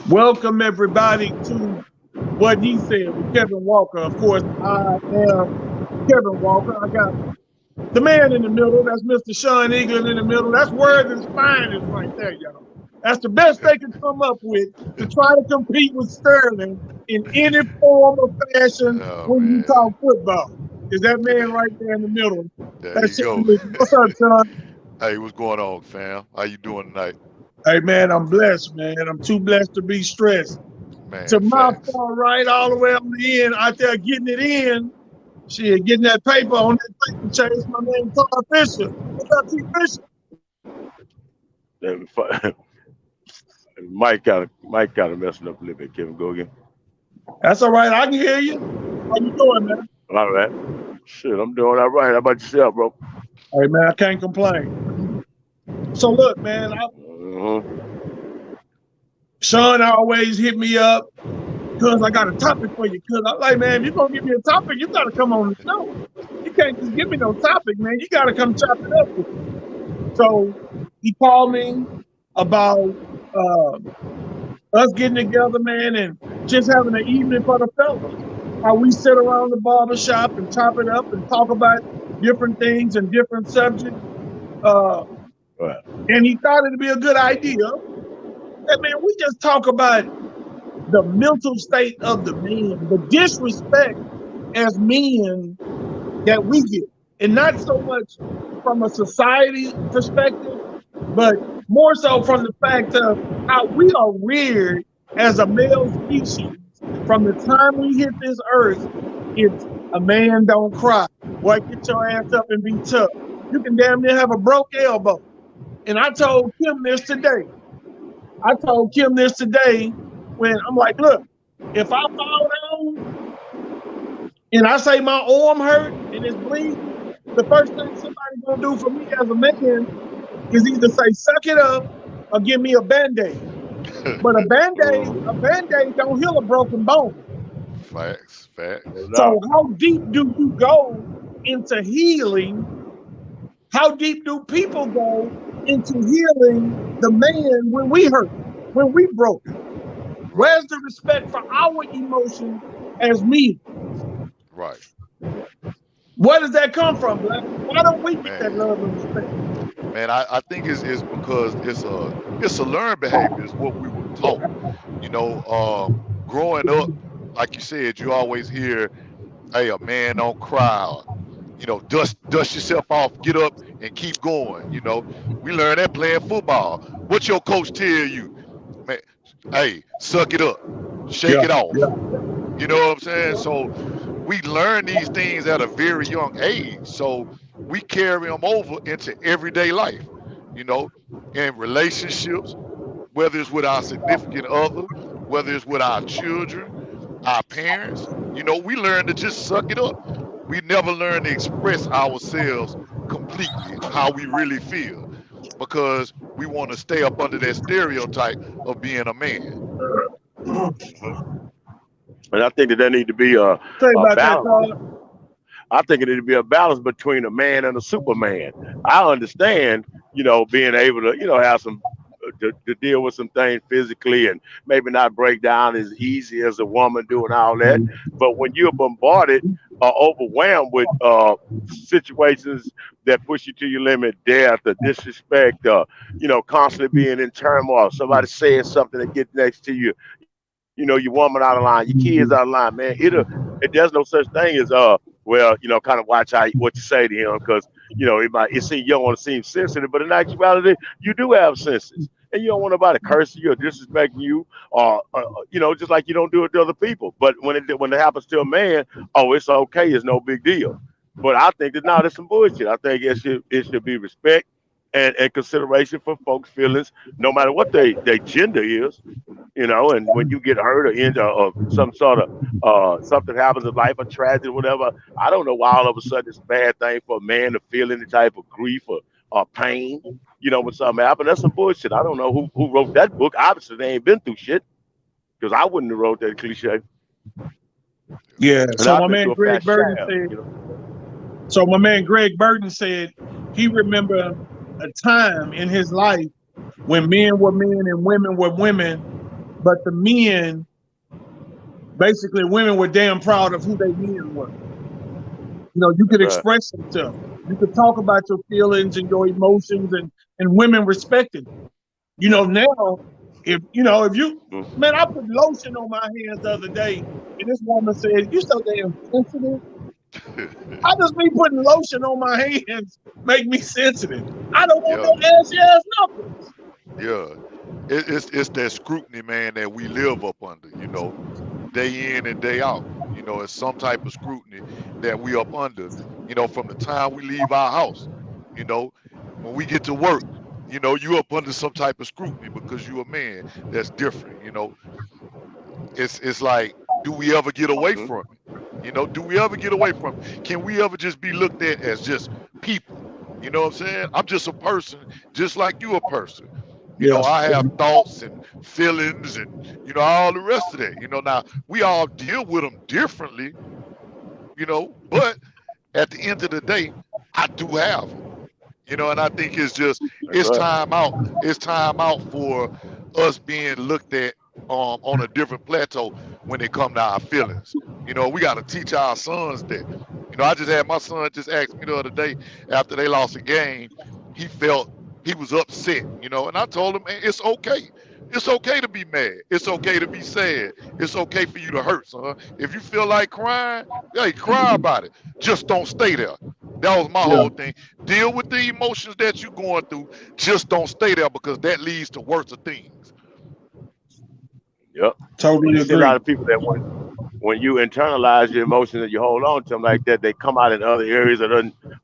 Welcome everybody to What He Said with Kevin Walker. Of course, I am Kevin Walker. I got the man in the middle. That's Mr. Sean England in the middle. That's Worthing's finest right there, y'all. That's the best they can come up with to try to compete with Sterling in any form or fashion Oh when you man, talk football. Is that man right there in the middle? there you That's Sean go. England. What's up, Sean? Hey, what's going on, fam? How you doing tonight? Hey man, I'm blessed, man. I'm too blessed to be stressed. To Man, my facts. far right, all the way on the end, out there getting it in. Shit, getting that paper on that paper chase. My man, Todd Fisher. What's up, T. Fisher? Then Mike got messing up a little bit. Kevin, go again. That's all right. I can hear you. How you doing, man? All right. Shit, I'm doing all right. How about yourself, bro? Hey, man, I can't complain. So look, man, Uh-huh. Sean always hit me up because I got a topic for you. Because I'm like, man, if you're gonna give me a topic, you gotta come on the show. You can't just give me no topic, man. You gotta come chop it up with me. So he called me about uh, us getting together, man, and just having an evening for the fellas. How we sit around the barber shop and chop it up and talk about different things and different subjects. Uh, Right. and he thought it'd be a good idea that, man, we just talk about the mental state of the man, the disrespect as men that we get. And not so much from a society perspective, but more so from the fact of how we are reared as a male species from the time we hit this earth. It's a man don't cry. Boy, get your ass up and be tough. You can damn near have a broke elbow. And I told Kim this today. I told Kim this today when I'm like, look, if I fall down and I say my arm hurt and it's bleeding, the first thing somebody gonna do for me as a man is either say suck it up or give me a band-aid. But a band-aid don't heal a broken bone. Facts, No facts. So doubt. how deep do you go into healing? How deep do people go into healing the man when we hurt, when we broken? Right, Where's the respect for our emotions as men? right. Where does that come from, Black? Why don't we get that Man, love and respect? man, I think it's because it's a learned behavior. It's what we were taught. You know, growing up, like you said, you always hear, "Hey, a man don't cry." Or, dust yourself off, get up, and keep going. We learn that playing football. What your coach tell you, man? Hey, suck it up, shake Yeah, it off. yeah. You know what I'm saying? So we learn these things at a very young age. So we carry them over into everyday life, you know, in relationships, whether it's with our significant other, whether it's with our children, our parents. We learn to just suck it up. We never learn to express ourselves completely, how we really feel, because we want to stay up under that stereotype of being a man. And I think that there need to be Say a about that, balance. Todd. I think it need to be a balance between a man and a superman. I understand, being able to, have to deal with some things physically and maybe not break down as easy as a woman doing all that. But when you're bombarded or overwhelmed with situations that push you to your limit, death, or disrespect, constantly being in turmoil, somebody saying something that gets next to you, your woman out of line, your kids out of line, man. There's no such thing as well, kind of watch what you say to him because you don't want to seem sensitive, but in actuality, you do have senses, and you don't want nobody cursing you or disrespecting you, or just like you don't do it to other people. But when it happens to a man, oh, it's okay, it's no big deal. But I think that now there's some bullshit. I think it should be respect and consideration for folks' feelings, no matter what they gender is. And when you get hurt or injured or some sort of something happens in life, a tragedy, whatever, I don't know why all of a sudden it's a bad thing for a man to feel any type of grief or pain. When something happened, that's some bullshit. I don't know who wrote that book. Obviously, they ain't been through shit because I wouldn't have wrote that cliche. Yeah. And So I've my been man through a Greg fair Burton share. said. So my man Greg Burton said he remember a time in his life when men were men and women were women, but the men, basically women were damn proud of who they men were. You know, you could express yourself. You could talk about your feelings and your emotions, and women respected. You know, now, if you, man, I put lotion on my hands the other day, and this woman said, "You so damn sensitive." I just be putting lotion on my hands make me sensitive. I don't want no ashy ass knuckles. Yeah, it's that scrutiny, man, that we live up under. You know, day in and day out. You know, it's some type of scrutiny that we up under. You know, from the time we leave our house. You know, when we get to work. You know, you up under some type of scrutiny because you a man. That's different. You know, it's like, do we ever get away from it? You know, do we ever get away from it? Can we ever just be looked at as just people? You know what I'm saying? I'm just a person, just like you a person. You know, I have thoughts and feelings and, you know, all the rest of that. You know, now we all deal with them differently, you know, but at the end of the day, I do have them. You know, and I think it's time out. It's time out for us being looked at on a different plateau when it comes to our feelings. You know, we got to teach our sons that. You know, I just had my son just ask me the other day after they lost a game, he was upset, you know, and I told him, man, it's okay. It's okay to be mad. It's okay to be sad. It's okay for you to hurt, son. If you feel like crying, hey, cry about it. Just don't stay there. That was my whole thing. Deal with the emotions that you're going through. Just don't stay there because that leads to worse things. Yep. Totally agree. A lot of people that when you internalize your emotions and you hold on to them like that, they come out in other areas at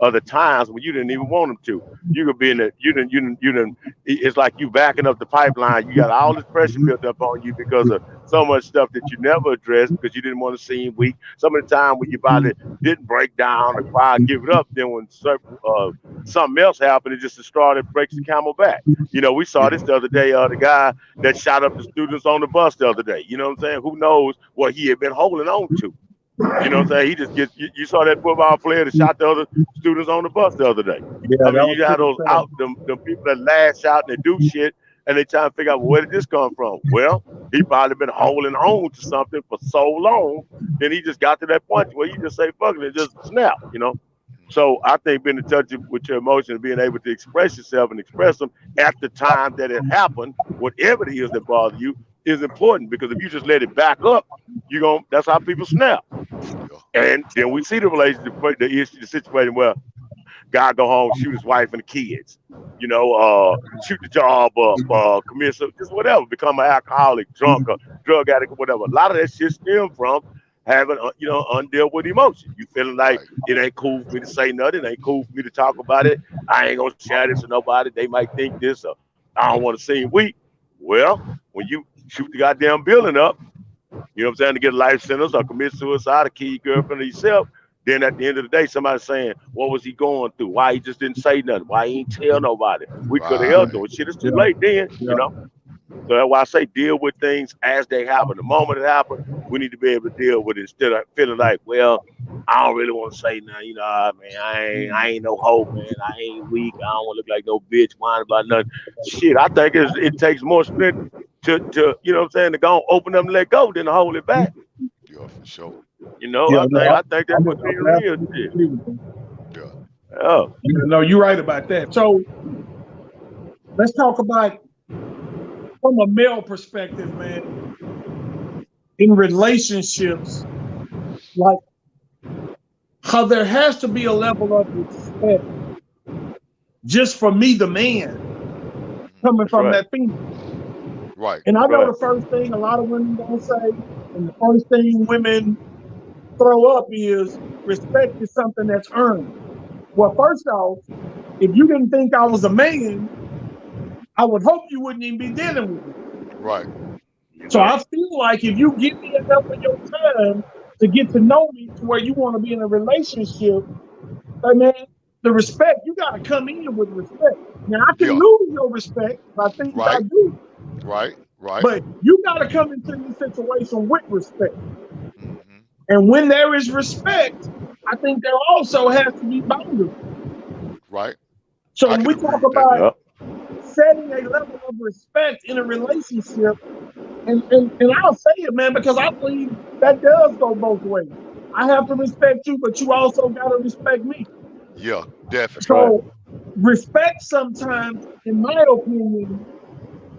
other times when you didn't even want them to. You could be in the you didn't. It's like you backing up the pipeline. You got all this pressure built up on you because of so much stuff that you never addressed because you didn't want to seem weak. Some of the time when your body didn't break down or cry, give it up. Then when something else happened, it just the straw that breaks the camel back. You know, we saw this the other day. The guy that shot up the students on the bus the other day. You know what I'm saying? Who knows what he had been holding on to? You know what I'm saying? He just gets. You saw that football player that shot the other students on the bus the other day. Yeah, I mean, you got those them people that lash out and they do shit and they try to figure out, well, where did this come from? Well, he probably been holding on to something for so long, then he just got to that point where you just say fuck it and just snap. You know. So I think being in touch with your emotions, being able to express yourself and express them at the time that it happened, whatever it is that bothers you, is important because if you just let it back up, that's how people snap. And then we see the relationship, the situation where guy go home, shoot his wife and the kids, you know, shoot the job up, commit just whatever, become an alcoholic, drunk, or drug addict, or whatever. A lot of that shit stems from having, undealt with emotions. You feeling like it ain't cool for me to say nothing, it ain't cool for me to talk about it. I ain't gonna share this with nobody. They might think this, or I don't want to seem weak. Well, when you shoot the goddamn building up, you know what I'm saying, to get a life sentence or commit suicide or kill your girlfriend or yourself, then at the end of the day, somebody's saying, what was he going through? Why he just didn't say nothing? Why he ain't tell nobody? We could have helped him. Shit, it's too late then, you know? So that's why I say deal with things as they happen. The moment it happened, we need to be able to deal with it instead of feeling like, well, I don't really want to say nothing. You know, man, I ain't no hoe, man. I ain't weak. I don't want to look like no bitch whining about nothing. Shit, I think it takes more strength to you know what I'm saying, to go and open up and let go than to hold it back. Yeah, for sure. You know, I think that's what being real is. Yeah. Oh. No, you're right about that. So let's talk about from a male perspective, man, in relationships, like how there has to be a level of respect just for me, the man, coming from that female. Right. And I know the first thing a lot of women don't say, and the first thing women throw up is respect is something that's earned. Well, first off, if you didn't think I was a man, I would hope you wouldn't even be dealing with me. Right. So I feel like if you give me enough of your time to get to know me to where you want to be in a relationship, hey man, the respect, you got to come in with respect. Now, I can lose your respect by things I do. Right. But you got to come into this situation with respect. And when there is respect, I think there also has to be boundaries. Right. So when we talk about setting a level of respect in a relationship, And I'll say it, man, because I believe that does go both ways. I have to respect you, but you also got to respect me. Yeah, definitely. Right. So respect sometimes, in my opinion,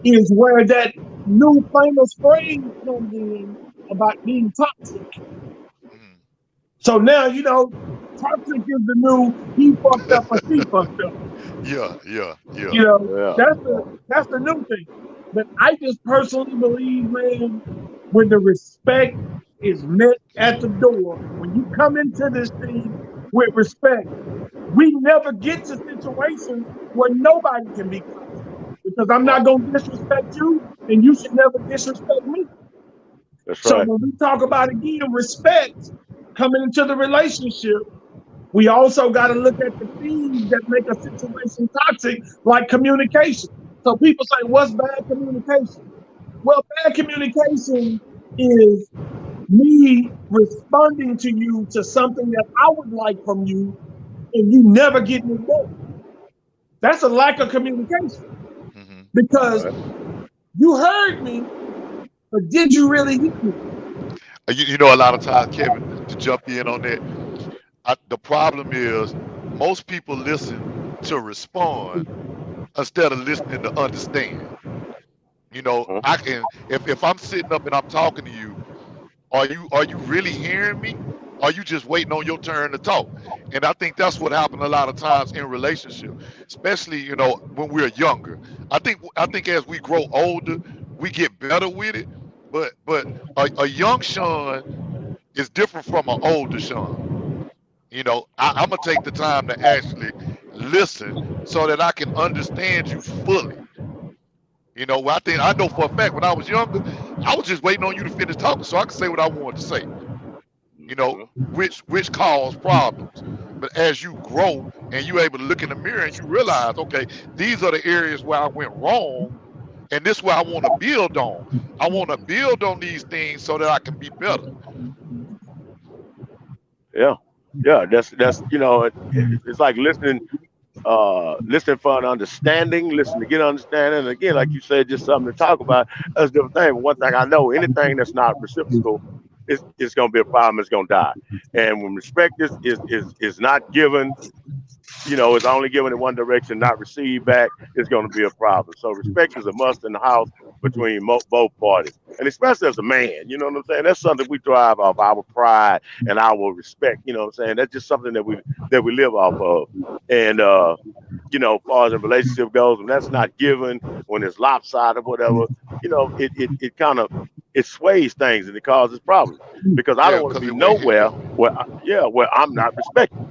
is where that new famous phrase comes in about being toxic. Mhm. So now, toxic is the new he fucked up or she fucked up. Yeah, yeah, yeah. You know, Yeah. that's the new thing. But I just personally believe, man, when the respect is met at the door, when you come into this thing with respect, we never get to situations where nobody can be toxic. Because I'm not Right. gonna disrespect you, and you should never disrespect me. That's So right. when we talk about again respect coming into the relationship, we also got to look at the things that make a situation toxic, like communication. So people say, what's bad communication? Well, bad communication is me responding to you to something that I would like from you and you never getting it done. That's a lack of communication Hmm. because Right. you heard me, but did you really hear me? You know, a lot of times, Kevin, to jump in on that, the problem is most people listen to respond instead of listening to understand. You know, Mhm. I can if I'm sitting up and I'm talking to you, are you really hearing me? Are you just waiting on your turn to talk? And I think that's what happened a lot of times in relationship, especially when we're younger. I think as we grow older, we get better with it. But a young Sean is different from an older Sean. I'm gonna take the time to actually listen so that I can understand you fully. I know for a fact when I was younger, I was just waiting on you to finish talking so I could say what I wanted to say. Which cause problems. But as you grow and you're able to look in the mirror and you realize, okay, these are the areas where I went wrong, and this is where I want to build on. I want to build on these things so that I can be better. Yeah. Yeah. That's it's like listening for an understanding, listen to get understanding. And again, like you said, just something to talk about. That's a different thing. But one thing I know, anything that's not reciprocal is gonna be a problem, it's gonna die. And when respect is not given, is only given in one direction, not received back, it's going to be a problem. So respect is a must in the house between both parties, and especially as a man. You know what I'm saying? That's something we drive off our pride and our respect. You know what I'm saying? That's just something that we live off of. And as far as a relationship goes, when that's not given, when it's lopsided, whatever, it kind of it sways things and it causes problems because I don't Yeah, want to because be it went here. nowhere where I'm not respected,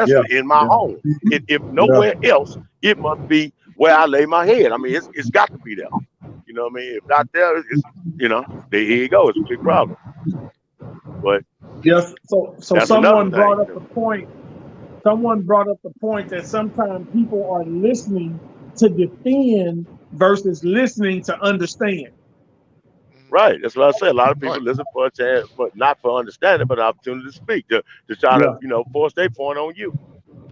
Yeah, especially in my yeah, home. If yeah, nowhere else, it must be where I lay my head. I mean, it's got to be there. You know what I mean? If not there, here you go. It's a big problem. But yes. So that's another someone thing. brought up the point. Someone brought up the point that sometimes people are listening to defend versus listening to understand. Mhm. Right. That's what I say. A lot of people Right, listen for a chance, but not for understanding, but an opportunity to speak, to try to, Yeah, force their point on you.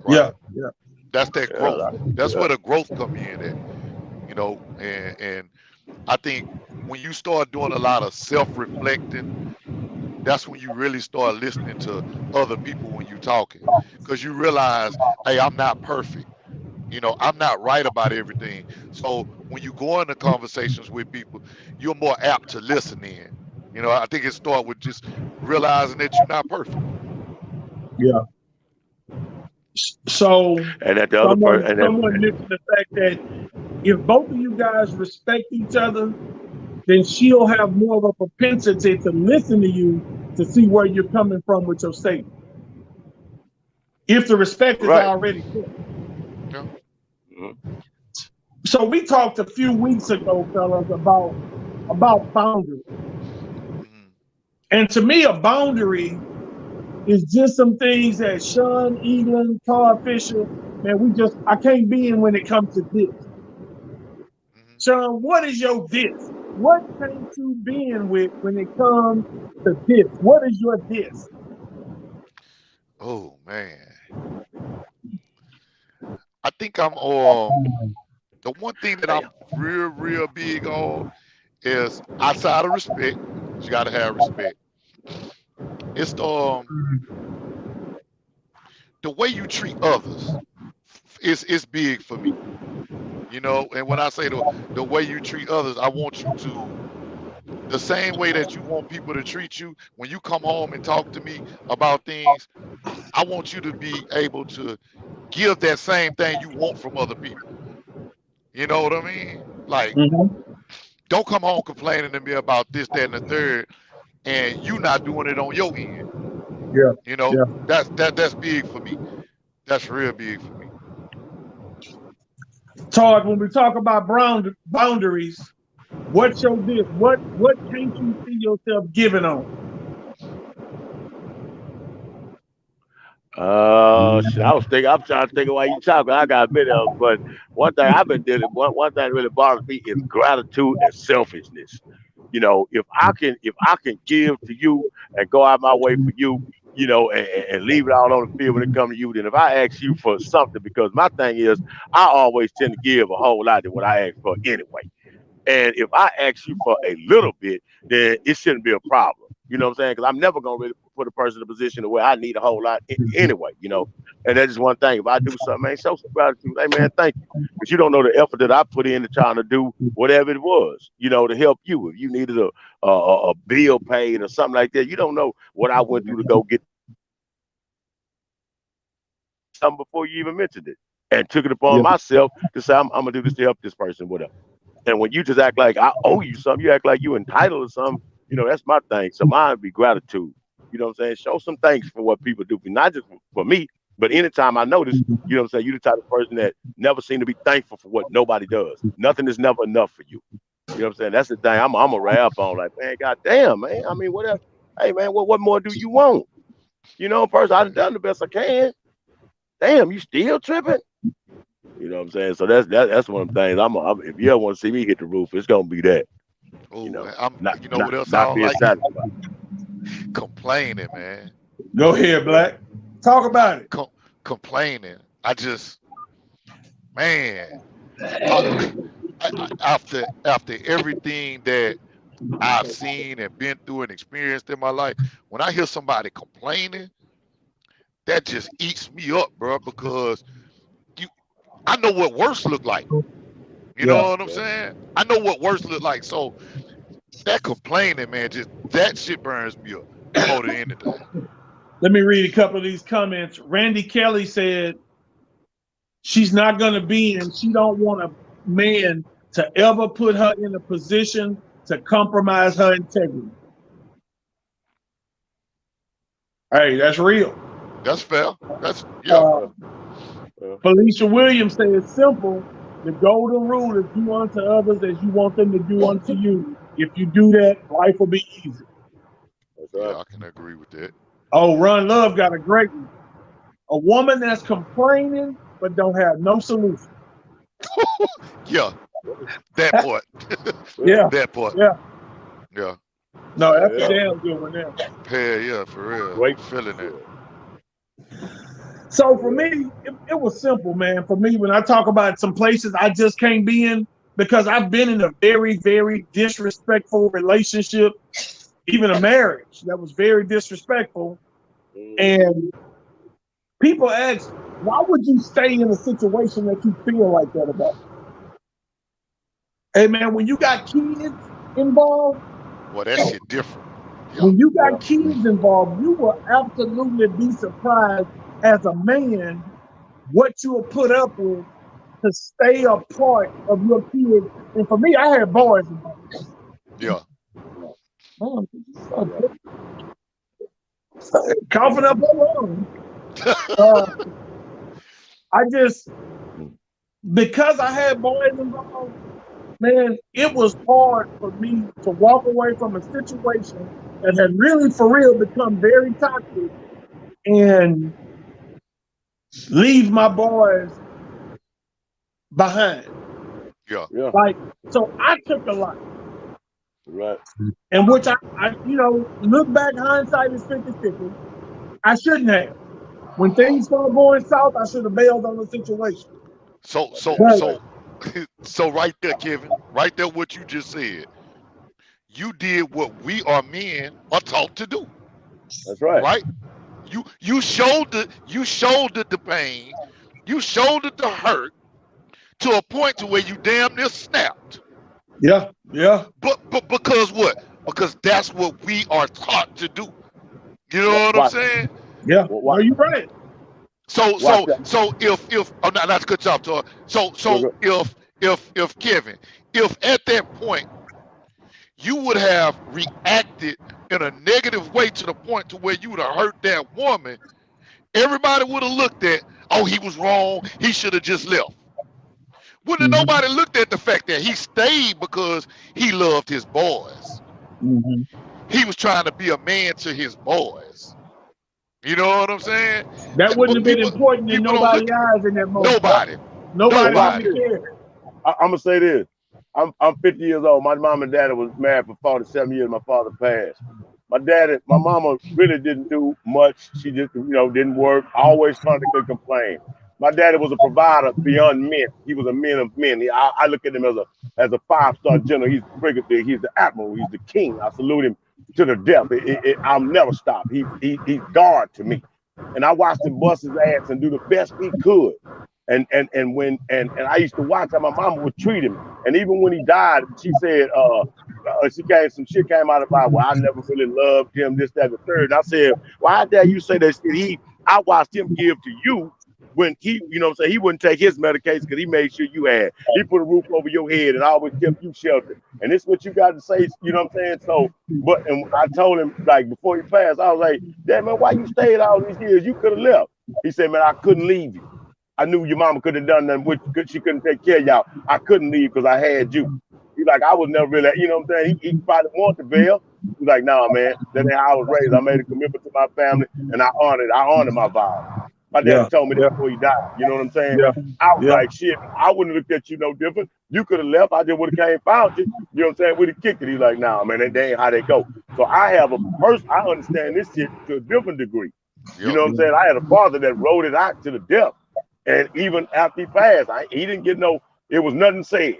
right. yeah, yeah, That's that Yeah. growth. That's Yeah. where the growth come in at. And I think when you start doing a lot of self-reflecting, that's when you really start listening to other people when you're talking, because you realize, hey, I'm not perfect. I'm not right about everything. So when you go into conversations with people, you're more apt to listen in. I think it starts with just realizing that you're not perfect. yeah. So And at the other someone person, and someone mentioned the fact that if both of you guys respect each other, then she'll have more of a propensity to listen to you to see where you're coming from with your statement. If the respect is right. already there. Yeah. Mhm. So we talked a few weeks ago, fellas, about boundaries. Hmm. And to me, a boundary is just some things that Sean, Egan, Todd Fisher, man, I can't be in when it comes to this. Hmm. Sean, what is your this? What can't you be in with when it comes to this? What is your this? Oh man, I think I'm the one thing that Damn. I'm real big on is outside of respect. You got to have respect. It's the way you treat others is big for me. You know, and when I say the way you treat others, I want you to the same way that you want people to treat you when you come home and talk to me about things. I want you to be able to give that same thing you want from other people. You know what I mean? Like, Mhm. don't come home complaining to me about this, that, and the third, and you not doing it on your end. Yeah, You know, yeah. that's big for me. That's real big for me. Todd, when we talk about boundaries, what's your this? What can't you see yourself giving on? Shit, I'm trying to think of why you talking. I got many of them, but one thing I've been dealing. One thing that really bothers me is gratitude and selfishness. You know, if I can give to you and go out my way for you, and leave it all on the field when it comes to you, then if I ask you for something, because my thing is, I always tend to give a whole lot than what I ask for anyway. And if I ask you for a little bit, then it shouldn't be a problem. You know what I'm saying? Because I'm never gonna really put a person in a position where I need a whole lot anyway. And that's just one thing. If I do something, man, show some gratitude. Hey, man, thank you. Because you don't know the effort that I put into trying to do whatever it was, to help you. If you needed a bill paid or something like that, you don't know what I went through to go get something before you even mentioned it, and took it upon Yeah. myself to say I'm gonna do this to help this person, whatever. And when you just act like I owe you something, you act like you entitled to something. That's my thing. So mine would be gratitude. You know what I'm saying? Show some thanks for what people do, not just for me, but anytime I notice, what I'm saying, you're the type of person that never seem to be thankful for what nobody does. Nothing is never enough for you. You know what I'm saying? That's the thing. I'm a rap on. Like, man, goddamn, man. I mean, whatever. Hey, man, what more do you want? First I've done the best I can. Damn, you still tripping? You know what I'm saying? So that's one of the things. If you ever want to see me hit the roof, it's gonna be that. You Oh, know, I'm. not You know not what else I not don't being like? satisfied. Complaining, man. Go ahead, Black. Talk about it. Com- Complaining. I just, man. I, after everything that I've seen and been through and experienced in my life, when I hear somebody complaining, that just eats me up, bro. Because you, I know what worse look like. You Yeah. know what I'm Yeah. saying? I know what worse look like. So that complaining, man, just that shit burns me up more than anything. Let me read a couple of these comments. Randy Kelly said she's not going to be, and she don't want a man to ever put her in a position to compromise her integrity. Hey, that's real. That's fair. That's yeah. Uh, Yeah. Yeah. Felicia Williams said it's simple. The golden rule is do unto others as you want them to do unto you. If you do that, life will be easy. That's right. Yeah, I can agree with that. Oh, Ron Love got a great one. A woman that's complaining but don't have no solution. Yeah, that part. Yeah. Yeah, That part. yeah. Yeah. No, that's a Yeah. damn good one there. Hell yeah, for real. Great. I'm feeling that. Yeah. So for me, it was simple, man. For me, when I talk about some places I just can't be in, because I've been in a very, very disrespectful relationship, even a marriage that was very disrespectful. Mm-hmm. And people ask, why would you stay in a situation that you feel like that about? Hey, man, when you got kids involved, Well, that shit different. Yeah. when you Yeah. got kids involved, you will absolutely be surprised as a man what you will put up with to stay a part of your kids. And for me, I had boys involved. Yeah. Man, Yeah. coughing up all on. Uh, I just, because I had boys involved, man, it was hard for me to walk away from a situation that had really, for real, become very toxic and leave my boys behind. Yeah. Yeah. Like, so I took a lot. Right. And which look back, hindsight is 50-50. I shouldn't have. When things start going south, I should have bailed on the situation. So so But so so right there, Kevin. Right there, what you just said. you did what we are men are taught to do, That's right. right? You shouldered the pain, you shouldered the hurt to a point to where you damn near snapped. Yeah, yeah, But because what? Because that's what we are taught to do. You know what I'm Watch, saying? yeah. No, watch, you're right. So watch so that. so if oh, not to cut you off, Tor. So Go, so go. if Kevin, if at that point you would have reacted in a negative way to the point to where you would have hurt that woman, everybody would have looked at, oh, he was wrong, he should have just left. Wouldn't have Mm-hmm. nobody looked at the fact that he stayed because he loved his boys. Mm-hmm. He was trying to be a man to his boys. You know what I'm saying? That wouldn't But have been people important in people don't nobody's look at eyes in that moment. nobody. Nobody Watch wouldn't Nobody. have this. cared. I'm gonna say this. I'm 50 years old. My mom and daddy was married for 47 years. My father passed. My mama really didn't do much. She just, didn't work. Always constantly complain. My daddy was a provider beyond men. He was a man of men. I look at him as a 5-star general. He's the brigadier. He's the admiral. He's the king. I salute him to the death. I'll never stop. He's God to me. And I watched him bust his ass and do the best he could. And I used to watch how my mama would treat him. And even when he died, she said, some shit came out about, well, I never really loved him, this, that, and the third. And I said, why dare you say that shit? I watched him give to you when he, he wouldn't take his medication because he made sure you had. He put a roof over your head and always kept you sheltered. And this is what you got to say, you know what I'm saying? So, and I told him, like, before he passed, I was like, Dad, man, why you stayed all these years? You could have left. He said, man, I couldn't leave you. I knew your mama couldn't have done nothing with you. She couldn't take care of y'all. I couldn't leave because I had you. He's like, I was never really, you know what I'm saying? He probably wanted to bail. He's like, nah, man, that ain't how I was raised. I made a commitment to my family and I honored my vow. My dad told me that before he died. You know what I'm saying? Yeah. I was like, shit, I wouldn't have looked at you no different. You could have left. I just would have came found you. You know what I'm saying? We'd have kicked it. He's like, nah, man, that ain't how they go. So I understand this shit to a different degree. You know what I'm saying? I had a father that rode it out to the death. And even after he passed, he didn't get it was nothing said.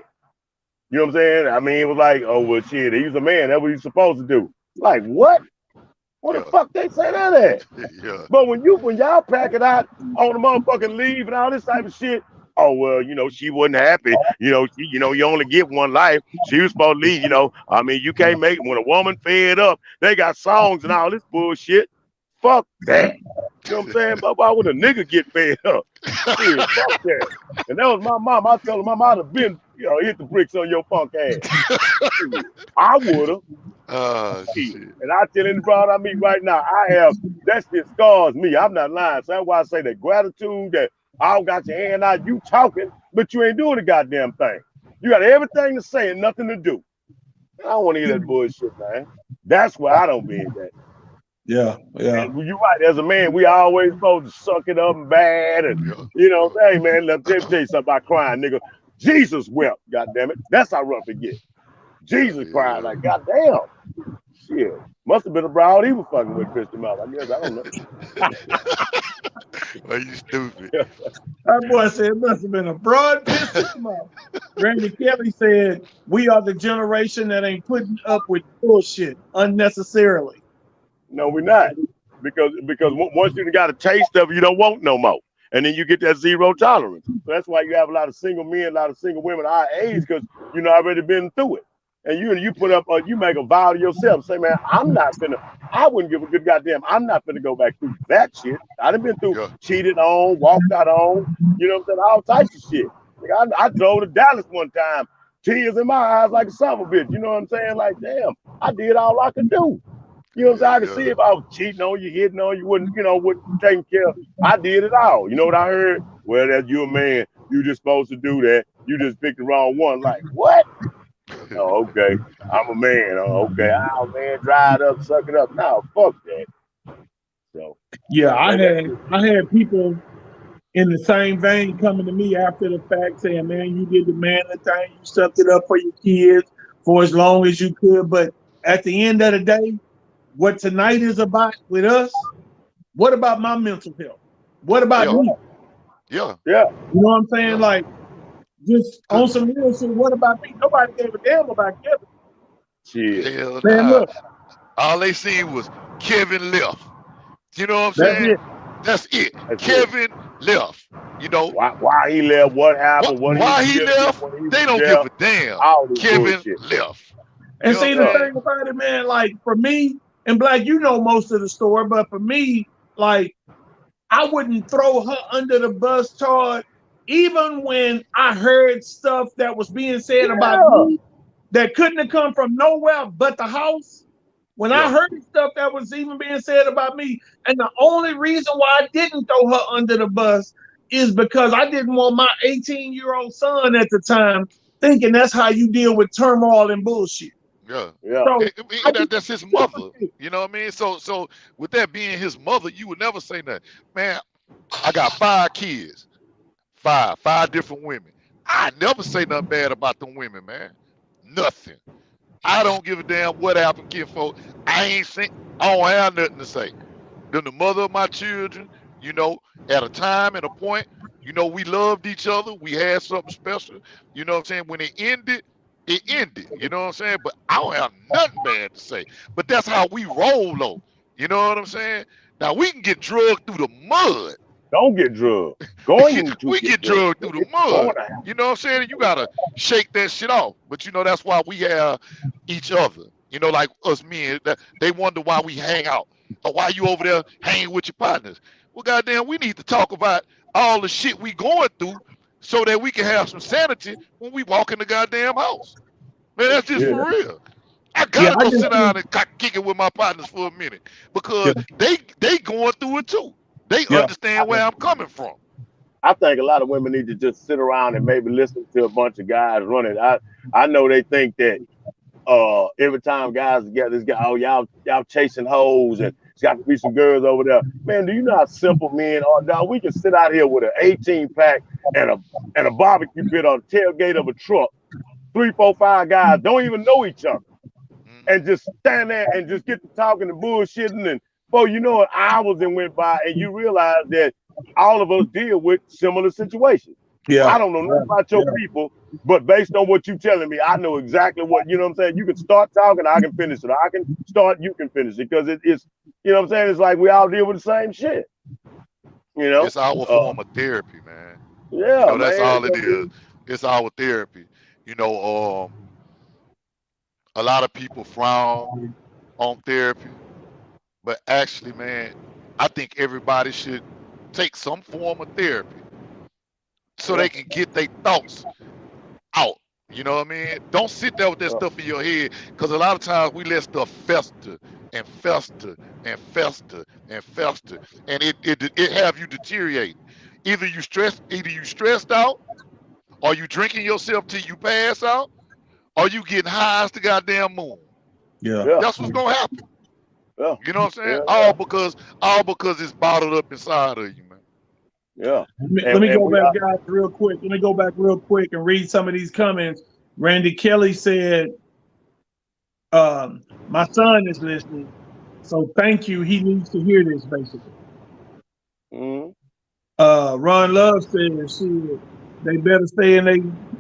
You know what I'm saying? I mean, it was like, oh, well, shit, he was a man. That's what he's supposed to do. Like, what? What the fuck they say that at? Yeah. But when y'all pack it out on the motherfucking leave and all this type of shit, oh, well, she wasn't happy. You only get one life. She was supposed to leave, I mean, you can't make it. When a woman fed up, they got songs and all this bullshit. Fuck that. You know what I'm saying? But why would a nigga get fed up? Shit, fuck that. And that was my mom. I tell her, Mom, I'd have been, hit the bricks on your punk ass. I would have. Shit. And I tell any brother I meet right now, that shit scars me. I'm not lying. So that's why I say that gratitude, that I got your hand out, you talking, but you ain't doing the goddamn thing. You got everything to say and nothing to do. I don't want to hear that bullshit, man. That's why I don't be in that. Yeah. And you're right. As a man, we always supposed to suck it up and bad. And, hey, man, let me tell you something about crying, nigga. Jesus wept, goddamn it. That's how rough it gets. Jesus cried, like, goddamn. Shit. Must have been a broad he was fucking with, Christian Mouth. I guess. I don't know. Well, you stupid. That boy said it must have been a broad pistol mouth. Randy Kelly said, we are the generation that ain't putting up with bullshit unnecessarily. No, we're not. Because once you got a taste of it, you don't want no more. And then you get that zero tolerance. So that's why you have a lot of single men, a lot of single women our age, because already been through it. And you put up, you make a vow to yourself. Say, man, I wouldn't give a good goddamn. I'm not gonna go back through that shit. I done been through cheated on, walked out on, you know what I'm saying, all types of shit. Like, I drove to Dallas one time, tears in my eyes like a son of a bitch. You know what I'm saying? Like, damn, I did all I could do. You know what I'm saying? I could see if I was cheating on you, hitting on you, wouldn't taking care of. I did it all. You know what I heard? Well, that's you a man. You just supposed to do that. You just picked the wrong one. Like, what? Oh, okay. I'm a man. Oh, okay. Oh, man, dry it up, suck it up. No, fuck that. So yeah, I had people in the same vein coming to me after the fact saying, man, you did the manly thing, you sucked it up for your kids for as long as you could. But at the end of the day, what tonight is about with us, what about my mental health? What about me? Yeah. You know what I'm saying? Like, just on some real shit, what about me? Nobody gave a damn about Kevin. Shit. Hell Man, nah. look, All they seen was Kevin left. You know what I'm that's saying? it. That's it. That's it. Kevin left. You know, Why he left? What happened? What he why he did left, when he was they don't give there? a damn. All this Kevin bullshit. left. You And know what see, I'm the Yeah. saying? thing about it, man, like for me and Black, you know most of the story, but for me, like I wouldn't throw her under the bus, Todd, even when I heard stuff that was being said about Yeah. me that couldn't have come from nowhere but the house. When I Yeah. heard stuff that was even being said about me, and the only reason why I didn't throw her under the bus is because I didn't want my 18-year-old son at the time thinking that's how you deal with turmoil and bullshit. Yeah. Yeah. So I just That's his mother. You know what I mean? So with that being his mother, you would never say nothing. Man, I got 5 kids. Five different women. I never say nothing bad about them women, man. Nothing. I don't give a damn what happened, kinfolk. I don't have nothing to say. Then the mother of my children, you know, at a time and a point, you know, we loved each other. We had something special. You know what I'm saying? When it ended, it ended. You know what I'm saying? But I don't have nothing bad to say. But that's how we roll, though. You know what I'm saying? Now we can get drugged through the mud. Don't get drugged. Going to We get get drugged. drugged through the It's going mud. to happen. You know what I'm saying? You gotta shake that shit off. But you know that's why we have each other. You know, like us men, they wonder why we hang out or why you over there hanging with your partners. Well, goddamn, we need to talk about all the shit we going through so that we can have some sanity when we walk in the goddamn house. Man, that's just Yeah. for real. I yeah, gotta I go just sit down and kick it with my partners for a minute yeah, because they going through it too. They yeah. understand where I'm coming from. I think a lot of women need to just sit around and maybe listen to a bunch of guys running. I know they think that every time guys get this guy, oh y'all chasing hoes and it's got to be some girls over there. Man, do you know how simple men are? Dog, we can sit out here with an 18 pack and a barbecue pit on the tailgate of a truck. 3, 4, 5 guys don't even know each other. And just stand there and just get to talking and bullshitting. And before you know it, hours then went by and you realize that all of us deal with similar situations. Yeah. I don't know nothing about your people, but based on what you're telling me, I know exactly what, you know what I'm saying? You can start talking, I can finish it. I can start, you can finish it. Because it's, you know what I'm saying? It's like we all deal with the same shit. You know? It's our form of therapy, man. You Yeah, know, that's man. all it is. It's our therapy. You know, a lot of people frown on therapy, but actually, man, I think everybody should take some form of therapy so they can get their thoughts out. You know what I mean? Don't sit there with that stuff in your head because a lot of times we let stuff fester and fester and fester and fester, and it have you deteriorate. Either you stressed out, or you drinking yourself till you pass out, or you getting high as the goddamn moon. Yeah. Yeah. That's what's gonna happen. Yeah. You know what I'm saying? Yeah. All because it's bottled up inside of you, man. Yeah. Let me And go we back, guys, real quick. Let me go back real quick and read some of these comments. Randy Kelly said, my son is listening, so thank you. He needs to hear this, basically. mm-hmm. Ron Love said, shit, they better stay in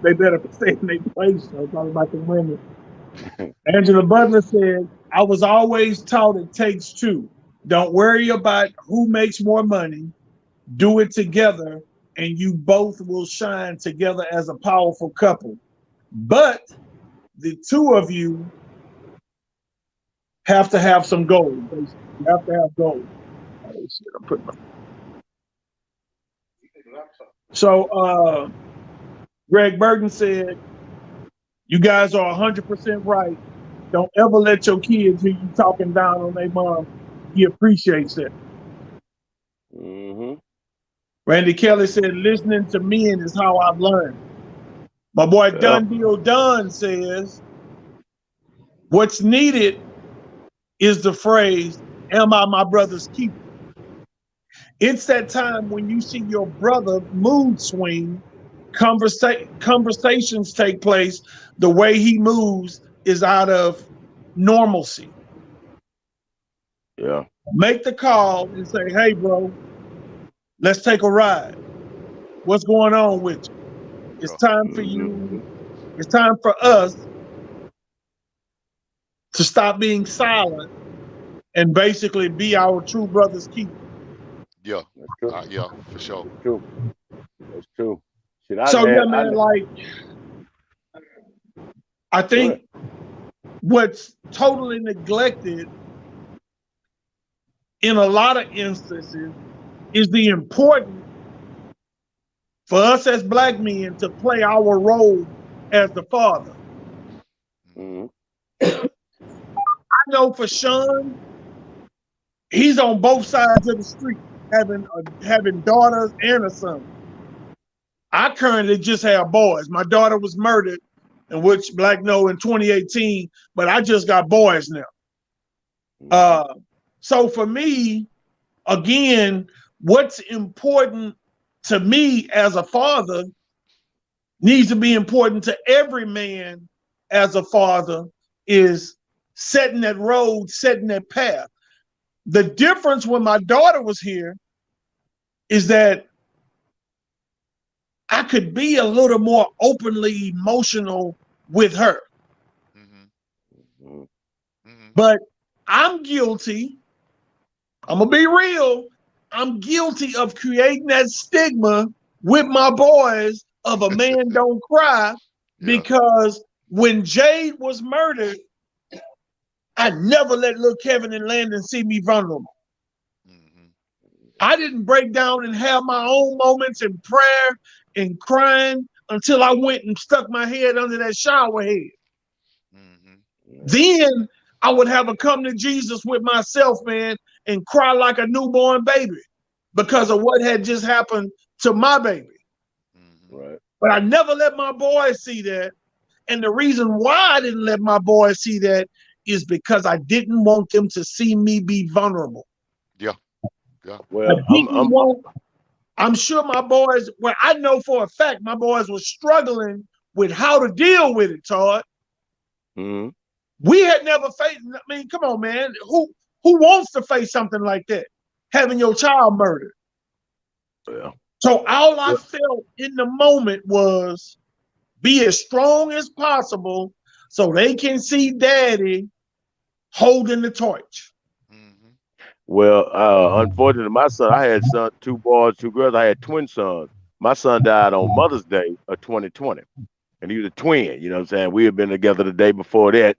they better stay in their place. So talking about the women. Angela Butler said, I was always taught it takes two. Don't worry about who makes more money. Do it together, and you both will shine together as a powerful couple. But the two of you have to have some gold. Basically. You have to have gold. Oh, shit, I'm putting my... So Greg Burton said, you guys are 100% right. Don't ever let your kids hear you talking down on their mom. He appreciates it. Mm-hmm. Randy Kelly said, listening to men is how I've learned. My boy Dun Deal Dunn says, what's needed is the phrase, am I my brother's keeper? It's that time when you see your brother mood swing, conversations take place, the way he moves is out of normalcy. Yeah. Make the call and say, hey, bro, let's take a ride. What's going on with you? It's time for you. It's time for us to stop being silent and basically be our true brother's keeper. Yeah, That's true. yeah, for sure. That's true. That's true. Shit, So yeah, man, like I think what's totally neglected in a lot of instances is the importance for us as black men to play our role as the father. Mhm. I know for Sean, he's on both sides of the street, having daughters and a son. I currently just have boys. My daughter was murdered, in which Black know in 2018, but I just got boys now. So for me, again, what's important to me as a father needs to be important to every man as a father, is setting that road, setting that path. The difference when my daughter was here is that I could be a little more openly emotional with her. But I'm guilty. I'm going to be real. I'm guilty of creating that stigma with my boys of a man don't cry, because when Jade was murdered, I never let little Kevin and Landon see me vulnerable. I didn't break down and have my own moments in prayer and crying until I went and stuck my head under that shower head. Then I would have a come to Jesus with myself, man, and cry like a newborn baby because of what had just happened to my baby. Right. But I never let my boys see that. And the reason why I didn't let my boys see that is because I didn't want them to see me be vulnerable. Yeah. Yeah. Well, I'm sure my boys, well, I know for a fact my boys were struggling with how to deal with it, Todd. Mm-hmm. We had never faced, I mean, come on, man. Who wants to face something like that? Having your child murdered. Yeah. So all I felt in the moment was be as strong as possible so they can see daddy holding the torch. Well, unfortunately, my son, I had two boys, two girls. I had twin sons. My son died on Mother's Day of 2020, and he was a twin. You know what I'm saying? We had been together the day before that,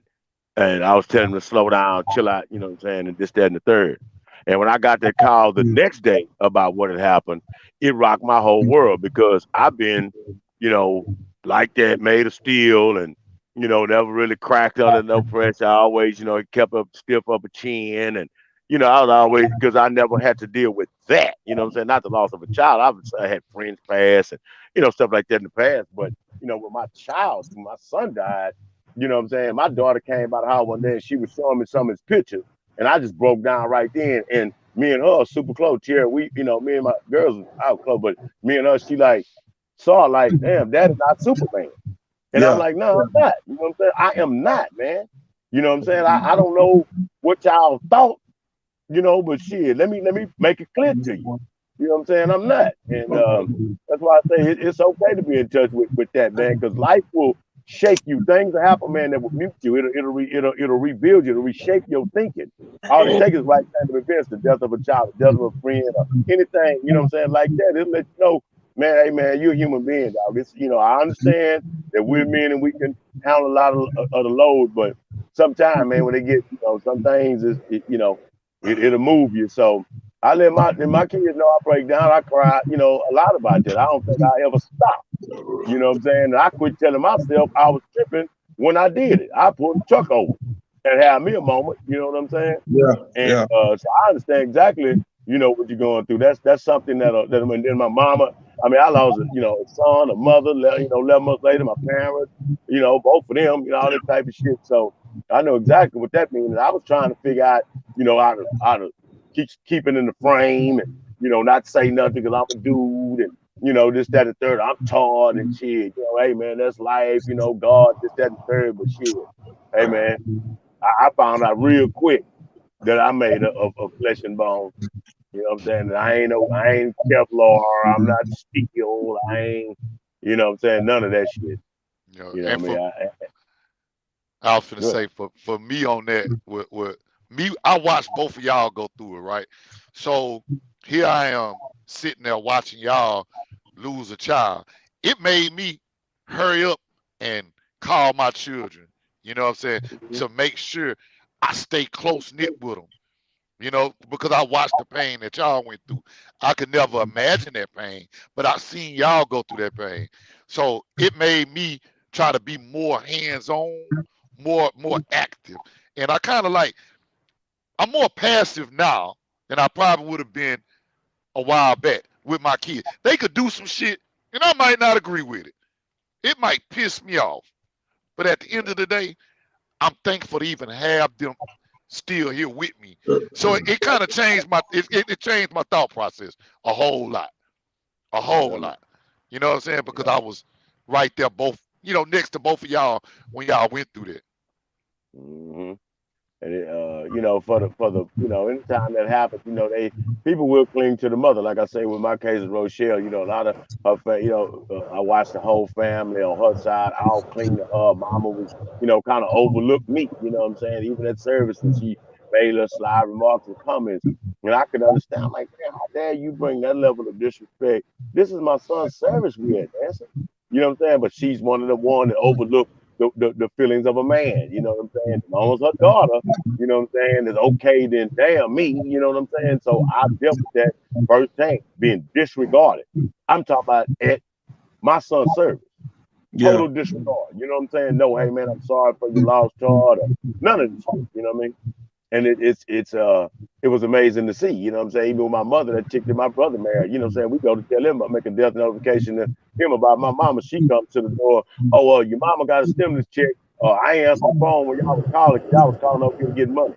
and I was telling him to slow down, chill out. You know what I'm saying? And this, that, and the third. And when I got that call the next day about what had happened, it rocked my whole world because I've been, you know, like that, made of steel, and never really cracked under no pressure. I always, kept up stiff upper chin, and I was always, because I never had to deal with that. You know what I'm saying? Not the loss of a child. I had friends pass and, stuff like that in the past. But, when my son died, you know what I'm saying? My daughter came by the house one day and she was showing me some of his pictures. And I just broke down right then. And me and her are super close. Here, me and my girls are out close, but me and her, she like saw like, damn, that is not Superman. And I'm like, no, I'm not. You know what I'm saying? I am not, man. You know what I'm saying? I don't know what y'all thought, but shit, let me make it clear to you. You know what I'm saying? I'm not. And that's why I say it's okay to be in touch with that, man, because life will shake you. Things will happen, man, that will mute you. It'll rebuild you. It'll reshape your thinking. All it takes is right kind of events, the death of a child, the death of a friend, or anything, you know what I'm saying, like that. It'll let you know, man, hey, man, you're a human being, dog. It's, I understand that we're men and we can handle a lot of the load, but sometimes, man, when they get, some things, it'll move you. So I let my kids know I break down, I cry, a lot about that. I don't think I ever stop. You know what I'm saying? And I quit telling myself I was tripping when I did it. I pulled the truck over and had me a moment. You know what I'm saying? Yeah. And so I understand exactly, what you're going through. That's something that and then my mama. I mean, I lost, a son, a mother. 11 months later, my parents. Both of them. All that type of shit. So I know exactly what that means. And I was trying to figure out, how to keep it in the frame and not say nothing because I'm a dude and. This, that, and third. I'm tall and shit. Hey man, that's life. God, this, that, and third. But shit, hey man, I found out real quick that I made of flesh and bone. You know what I'm saying? I ain't Kevlar. I'm not steel. I ain't. You know what I'm saying? None of that shit. You know what I mean? I was finna Good. say for me on that, with me, I watched both of y'all go through it, right? So here I am sitting there watching y'all lose a child. It made me hurry up and call my children. You know what I'm saying? To make sure I stay close knit with them. You know, because I watched the pain that y'all went through. I could never imagine that pain, but I seen y'all go through that pain. So it made me try to be more hands-on, more active. And I kind of like I'm more passive now than I probably would have been a while back with my kids. They could do some shit and I might not agree with it. It might piss me off. But at the end of the day, I'm thankful to even have them still here with me. So it kind of changed it changed my thought process a whole lot. A whole lot. You know what I'm saying? Because I was right there both, next to both of y'all when y'all went through that. Mm-hmm. And for the anytime that happens, people will cling to the mother. Like I say with my case of Rochelle, a lot of I watched the whole family on her side all cling to her. Mama was, kind of overlooked me. You know what I'm saying? Even at service when she made her sly remarks and comments, and I could understand. I'm like, man, how dare you bring that level of disrespect? This is my son's service we at, Nancy. You know what I'm saying? But she's one of the one that overlooked the feelings of a man. You know what I'm saying? Almost her daughter. You know what I'm saying? It's okay, then damn me. You know what I'm saying? So I dealt with that firsthand, being disregarded. I'm talking about at my son's service. Yeah. Total disregard. You know what I'm saying? No, hey man, I'm sorry for your lost child. Or none of this. You know what I mean? And it was amazing to see. You know what I'm saying? Even with my mother, that chick that my brother married. You know what I'm saying? We go to tell him about making death notification to him about my mama. She comes to the door. Oh, your mama got a stimulus check. I answered the phone when y'all was calling. Y'all was calling up here getting money.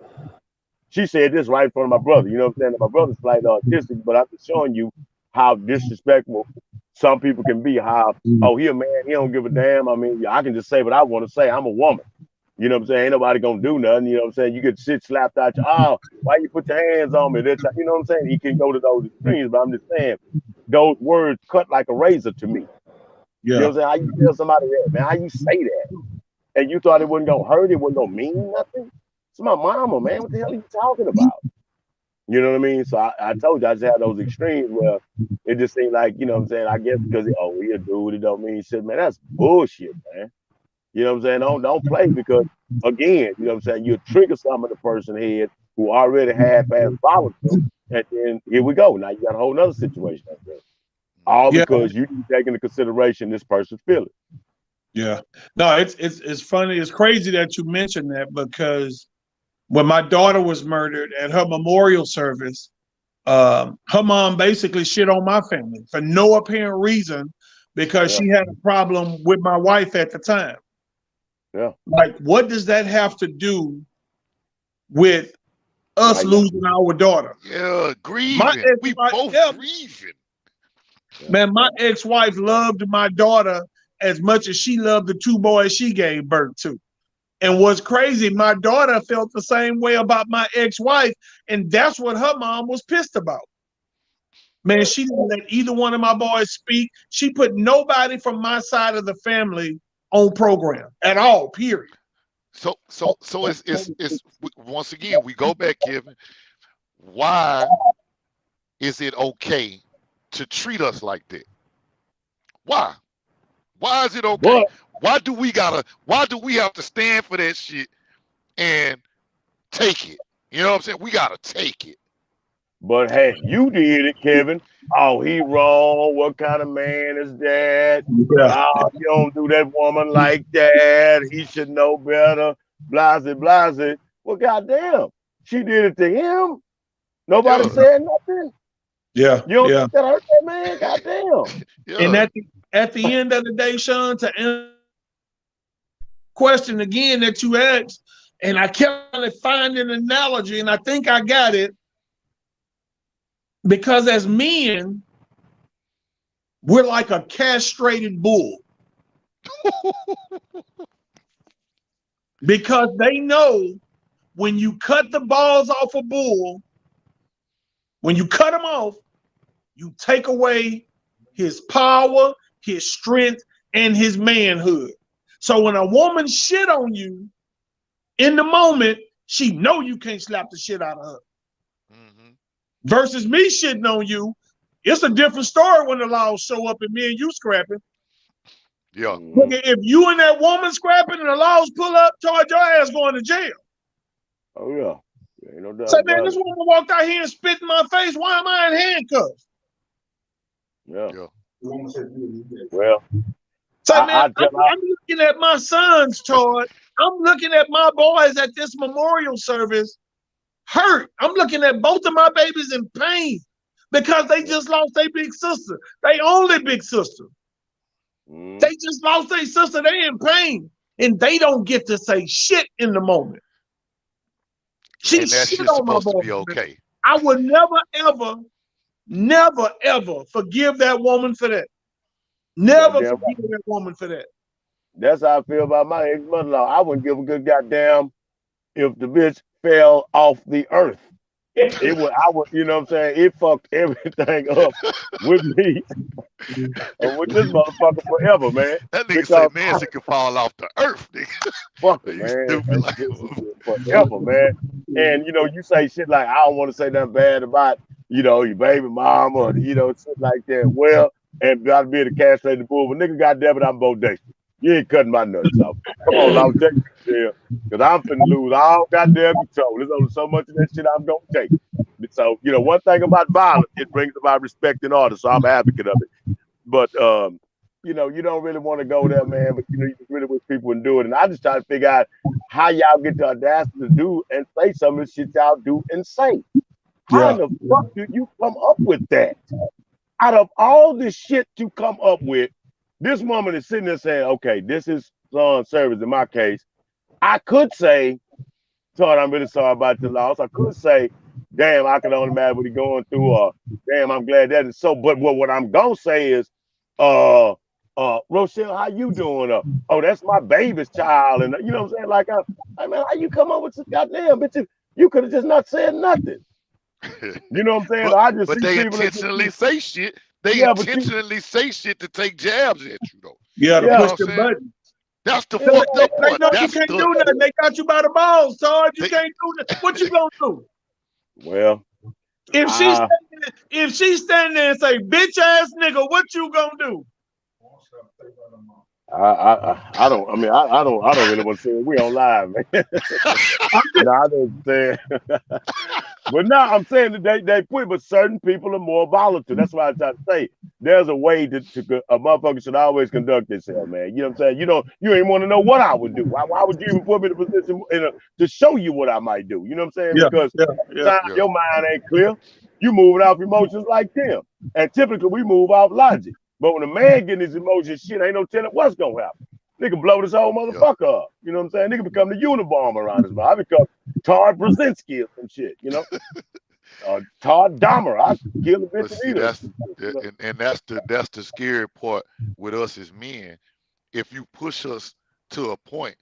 She said this right in front of my brother. You know what I'm saying? My brother's slightly autistic, but I'm just showing you how disrespectful some people can be. How, he a man, he don't give a damn. I mean, I can just say what I want to say. I'm a woman. You know what I'm saying? Ain't nobody gonna do nothing. You know what I'm saying? You get shit slapped out your, why you put your hands on me? That's, you know what I'm saying? He can go to those extremes, but I'm just saying those words cut like a razor to me. You know what I'm saying? How you tell somebody that, man? How you say that? And you thought it wasn't gonna hurt, it wasn't gonna mean nothing? It's my mama, man. What the hell are you talking about? You know what I mean? So I told you I just had those extremes where it just seemed like, you know what I'm saying? I guess because he a dude, it don't mean shit, man. That's bullshit, man. You know what I'm saying? Don't play because again, you know what I'm saying, you trigger some of the person head who already half-ass followed them, and then here we go. Now you got a whole nother situation out there. All because you didn't take into consideration this person's feelings. Yeah. No, it's funny. It's crazy that you mentioned that because when my daughter was murdered at her memorial service, her mom basically shit on my family for no apparent reason because she had a problem with my wife at the time. Yeah. Like, what does that have to do with us losing our daughter? Yeah, grieving. We both grieving. Man, my ex-wife loved my daughter as much as she loved the two boys she gave birth to. And what's crazy, my daughter felt the same way about my ex-wife, and that's what her mom was pissed about. Man, she didn't let either one of my boys speak. She put nobody from my side of the family on program at all, period. So it's once again, we go back, Kevin. Why is it okay to treat us like that? Why? Why is it okay? Why do we have to stand for that shit and take it? You know what I'm saying? We gotta take it. But hey, you did it, Kevin. Oh, he wrong. What kind of man is that? Yeah. You don't do that woman like that. He should know better. Blase, blase. Well, goddamn, she did it to him. Nobody said nothing. Yeah. You don't think that hurt that man? Goddamn. And at the end of the day, Sean, to answer question again that you asked, and I kept trying to find an analogy, and I think I got it. Because as men, we're like a castrated bull. Because they know when you cut the balls off a bull, when you cut him off, you take away his power, his strength, and his manhood. So when a woman shit on you, In the moment, she know you can't slap the shit out of her. Mm-hmm. Versus me shitting on you, it's a different story when the laws show up and me and you scrapping. Yeah. Look, if you and that woman scrapping and the laws pull up, charge your ass going to jail. Oh yeah. Ain't no doubt Say, about man, this it. woman walked out here and spit in my face. Why am I in handcuffs? Yeah. Yeah. Well, Say, I man, I'm looking at my sons, Todd. I'm looking at my boys at this memorial service hurt. I'm looking at both of my babies in pain because they just lost their big sister. They only big sister. They just lost their sister. They in pain. And they don't get to say shit in the moment. She And that shit shit's on my supposed to boy. be okay. I would never, ever forgive that woman for that. Never Goddamn forgive that woman for that. That's how I feel about my ex-mother-in-law. I wouldn't give a good goddamn if the bitch fell off the earth. It would, you know what I'm saying? It fucked everything up with me and with this motherfucker forever, man. That nigga say Nancy could fall off the earth, nigga. Fuck it, You man. stupid like Forever, man. And you know, you say shit like, I don't want to say nothing bad about, you know, your baby mama or, you know, shit like that. Well, and gotta be able to castrate the bull, but nigga, goddamn it, I'm bodacious. You ain't cutting my nuts off. Come on, I'll take it there, because I'm finna lose all goddamn control. There's only so much of that shit I'm gonna take. So, you know, one thing about violence, it brings about respect and order. So I'm an advocate of it. But you know, you don't really want to go there, man. But you know, you just really wish people would do it. And I just try to figure out how y'all get the audacity to do and say some of the shit y'all do and say. How in the fuck do you come up with that? Out of all the shit you come up with, this woman is sitting there saying, okay, this is son service in my case. I could say, Todd, I'm really sorry about the loss. I could say, damn, I can only imagine what he's going through, or damn, I'm glad that is so. But what I'm gonna say is, Rochelle, how you doing? Oh, that's my baby's child, and you know what I'm saying? Like, I mean, how you come up with this goddamn bitch? You could have just not said nothing. You know what I'm saying? but they intentionally say shit. They intentionally say shit to take jabs at you, though. Yeah, to push the button. That's the fucked up part. They know you can't do nothing. They got you by the balls, Todd. You can't do nothing. What you gonna do? Well, if she's standing there and say, "Bitch ass nigga," what you gonna do? I don't really want to say it. We on live, man. No, I don't say it. But now I'm saying that they put, but certain people are more volatile. That's why I try to say there's a way to a motherfucker should always conduct themselves, man. You know what I'm saying? You ain't want to know what I would do. Why would you even put me in a position to show you what I might do? You know what I'm saying? Because your mind ain't clear. You moving off emotions like them. And typically we move off logic. But when a man getting his emotions, shit ain't no telling what's gonna happen. Nigga blow this whole motherfucker up. You know what I'm saying? Nigga become the Unabomber around his mouth. I become Todd Brzezinski or some shit, you know? Todd Dahmer. I kill the bitch and that's the scary part with us as men. If you push us to a point,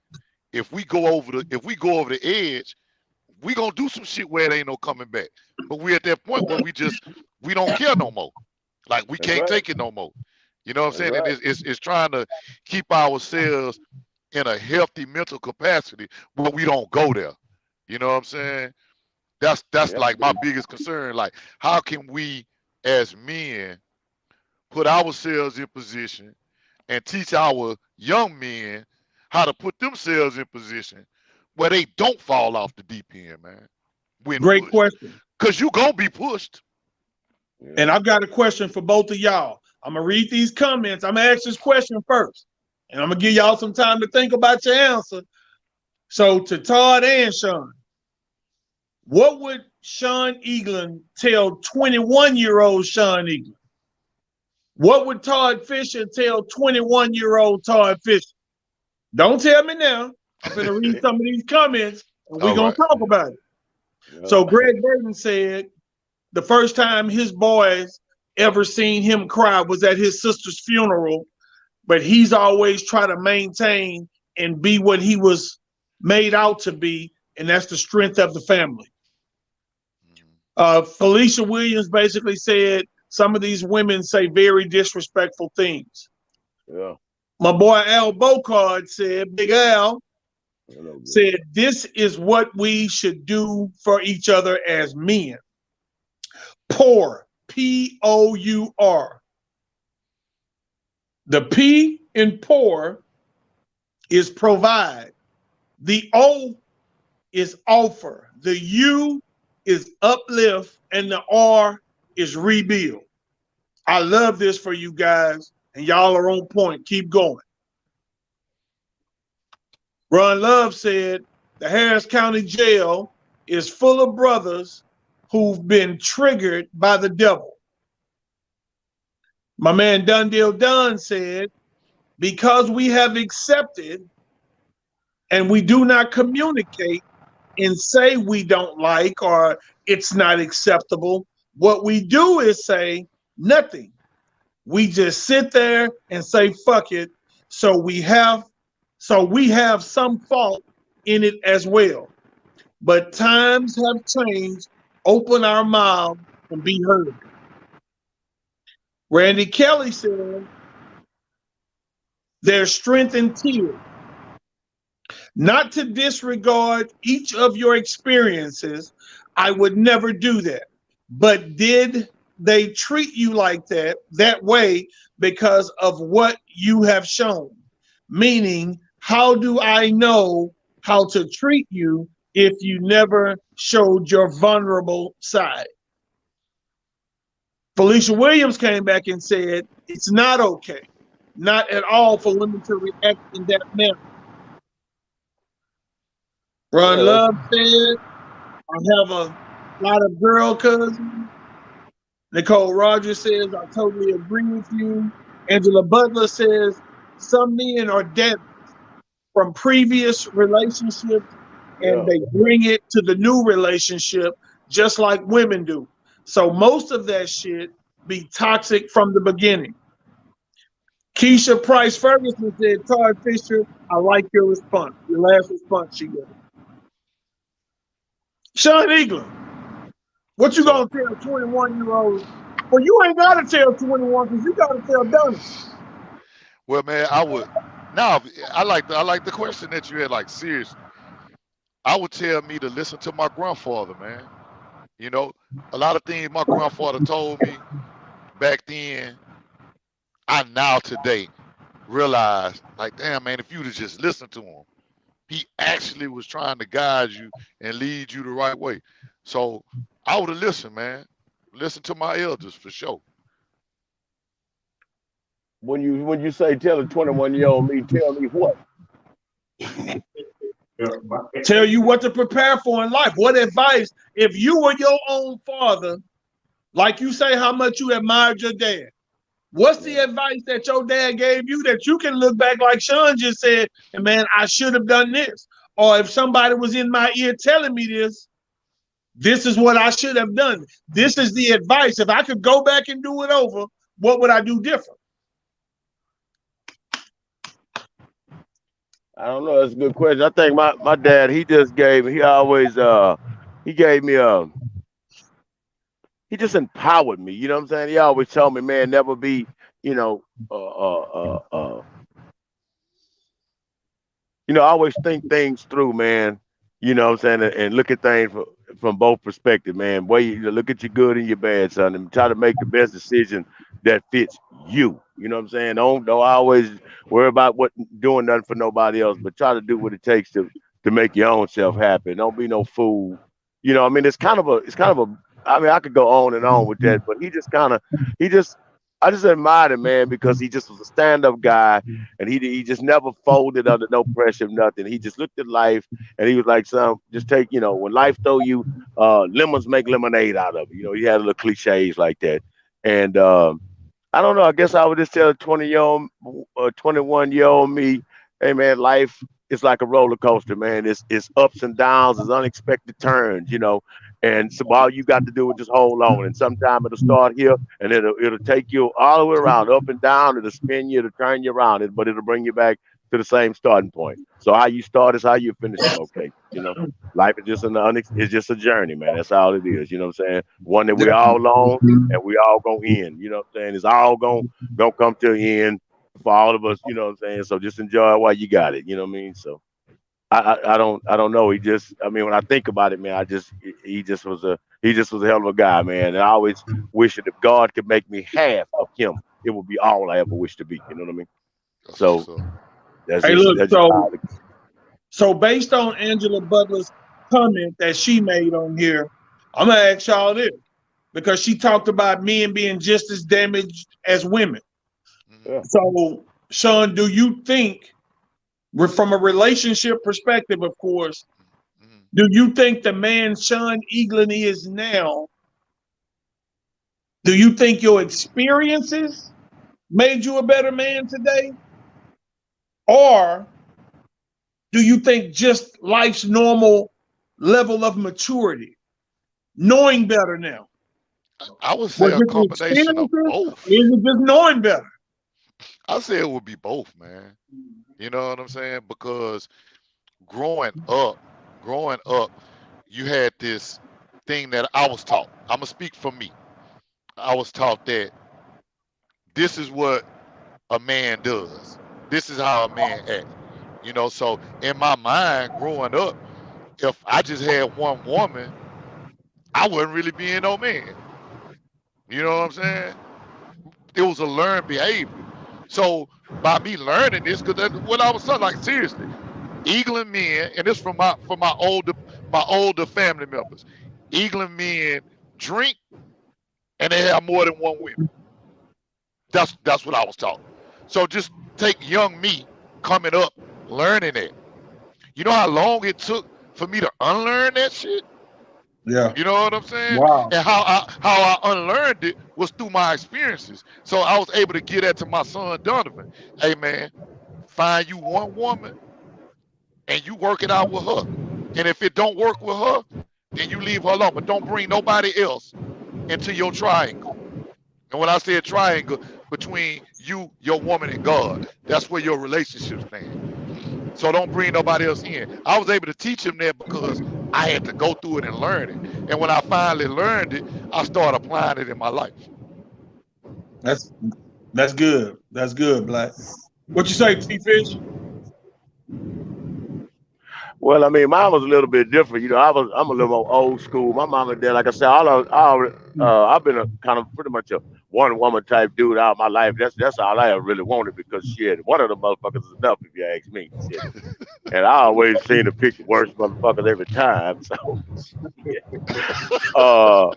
if we go over the edge, we gonna do some shit where it ain't no coming back. But we at that point where we don't care no more. Like we can't take it no more. You know what I'm saying? Right. And it's trying to keep ourselves in a healthy mental capacity, but we don't go there. You know what I'm saying? That's like my biggest concern. Like, how can we as men put ourselves in position and teach our young men how to put themselves in position where they don't fall off the deep end, man? Great question. Because you gonna be pushed. And I've got a question for both of y'all. I'm gonna read these comments. I'm gonna ask this question first, and I'm gonna give y'all some time to think about your answer. So to Todd and Sean, what would Sean Eaglin tell 21-year-old Sean Eaglin? What would Todd Fisher tell 21-year-old Todd Fisher? Don't tell me now. I'm gonna read some of these comments, and we're gonna talk about it. Yeah. So Greg Burton said the first time his boys ever seen him cry was at his sister's funeral, but he's always tried to maintain and be what he was made out to be, and that's the strength of the family. Felicia Williams basically said some of these women say very disrespectful things. Yeah. My boy Al Bocard said, Big Al, said, this is what we should do for each other as men. Pour, P-O-U-R. The P in pour is provide. The O is offer. The U is uplift. And the R is rebuild. I love this for you guys. And y'all are on point. Keep going. Ron Love said, the Harris County Jail is full of brothers who've been triggered by the devil. My man Dundale Dunn said, because we have accepted and we do not communicate and say we don't like or it's not acceptable, what we do is say nothing. We just sit there and say fuck it. So we have some fault in it as well. But times have changed. Open our mouth and be heard. Randy Kelly said, there's strength in tears. Not to disregard each of your experiences, I would never do that. But did they treat you like that way because of what you have shown? Meaning, how do I know how to treat you if you never showed your vulnerable side? Felicia Williams came back and said, it's not okay, not at all, for women to react in that manner. Ron Love said, I have a lot of girl cousins. Nicole Rogers says, I totally agree with you. Angela Butler says, some men are dead from previous relationships and they bring it to the new relationship just like women do. So most of that shit be toxic from the beginning. Keisha Price Ferguson said, Todd Fisher, I like your response. Your last response she gave. Sean Eaglin, what you gonna tell 21-year-olds? Well, you ain't gotta tell 21 because you gotta tell Donnie. Well, man, I would. Now, I like the question that you had. Like, seriously, I would tell me to listen to my grandfather, man. You know, a lot of things my grandfather told me back then, I now today realize, like, damn, man, if you'd have just listened to him, he actually was trying to guide you and lead you the right way. So I would have listened, man. Listen to my elders for sure. When you say tell a 21-year-old me, tell me what? Tell you what to prepare for in life. What advice, if you were your own father, like you say how much you admired your dad, what's the advice that your dad gave you that you can look back like Sean just said, and man, I should have done this. Or if somebody was in my ear telling me this is what I should have done. This is the advice. If I could go back and do it over, what would I do different? I don't know. That's a good question. I think my dad, he just gave me, he gave me he just empowered me. You know what I'm saying? He always told me, man, never be, always think things through, man. You know what I'm saying? And look at things from both perspectives, man. Look at your good and your bad, son, and try to make the best decision that fits you. You know what I'm saying? Don't always worry about doing nothing for nobody else, but try to do what it takes to make your own self happy. Don't be no fool. You know, I mean, I mean, I could go on and on with that, but I just admired him, man, because he just was a stand-up guy, and he just never folded under no pressure of nothing. He just looked at life, and he was like, son, just take, when life throw you lemons, make lemonade out of it. He had a little cliches like that. And I don't know, I guess I would just tell a 21-year-old me, hey, man, life is like a roller coaster, man. It's ups and downs, it's unexpected turns, And so all you got to do is just hold on. And sometime it'll start here and it'll take you all the way around, up and down. It'll spin you, it'll turn you around, but it'll bring you back to the same starting point. So how you start is how you finish. Okay. Life is just it's just a journey, man. That's all it is. You know what I'm saying? One that we all on and we all gonna end. You know what I'm saying? It's all gonna come to an end for all of us. You know what I'm saying? So just enjoy it while you got it. You know what I mean? So. I don't know. He just, I mean, when I think about it, man, he just was a hell of a guy, man. And I always wish that if God could make me half of him, it would be all I ever wish to be. You know what I mean? That's what's So up. Hey, look, that's just how so based on Angela Butler's comment that she made on here, I'm gonna ask y'all this because she talked about men being just as damaged as women. yeah. So, Sean, do you think, from a relationship perspective, of course, Mhm. do you think the man Sean Eaglin is now, do you think your experiences made you a better man today? Or do you think just life's normal level of maturity, knowing better now? I would say Was a it the combination of experiences? Or both. is it just knowing better? I say it would be both, man. You know what I'm saying? Because growing up, growing up, you had this thing that I was taught. I'm gonna speak for me. I was taught that this is what a man does. This is how a man acts. You know, so in my mind, growing up, if I just had one woman, I wouldn't really be no man. You know what I'm saying? It was a learned behavior. So by me learning this, because when I was son, like seriously, Eagling men, and this from my older family members. Eagling men drink and they have more than one woman. That's what I was taught. So just take young me coming up, learning it. You know how long it took for me to unlearn that shit? Yeah. You know what I'm saying? Wow. And how I unlearned it was through my experiences. So I was able to get that to my son Donovan. Hey man, find you one woman and you work it out with her. And if it don't work with her, then you leave her alone. But don't bring nobody else into your triangle. And when I say a triangle, between you, your woman, and God, that's where your relationship stands. So don't bring nobody else in. I was able to teach him that because I had to go through it and learn it. And when I finally learned it, I started applying it in my life. That's that's good. That's good, Black. What you say, T Fish? Well, I mean, mine was a little bit different. I'm a little more old school. My mom and dad, like I said, I've been a kind of pretty much a one woman type dude all my life. That's all I ever really wanted because shit, one of the motherfuckers is enough if you ask me. Shit. And I always seem to pick the worst motherfuckers every time. So yeah. Uh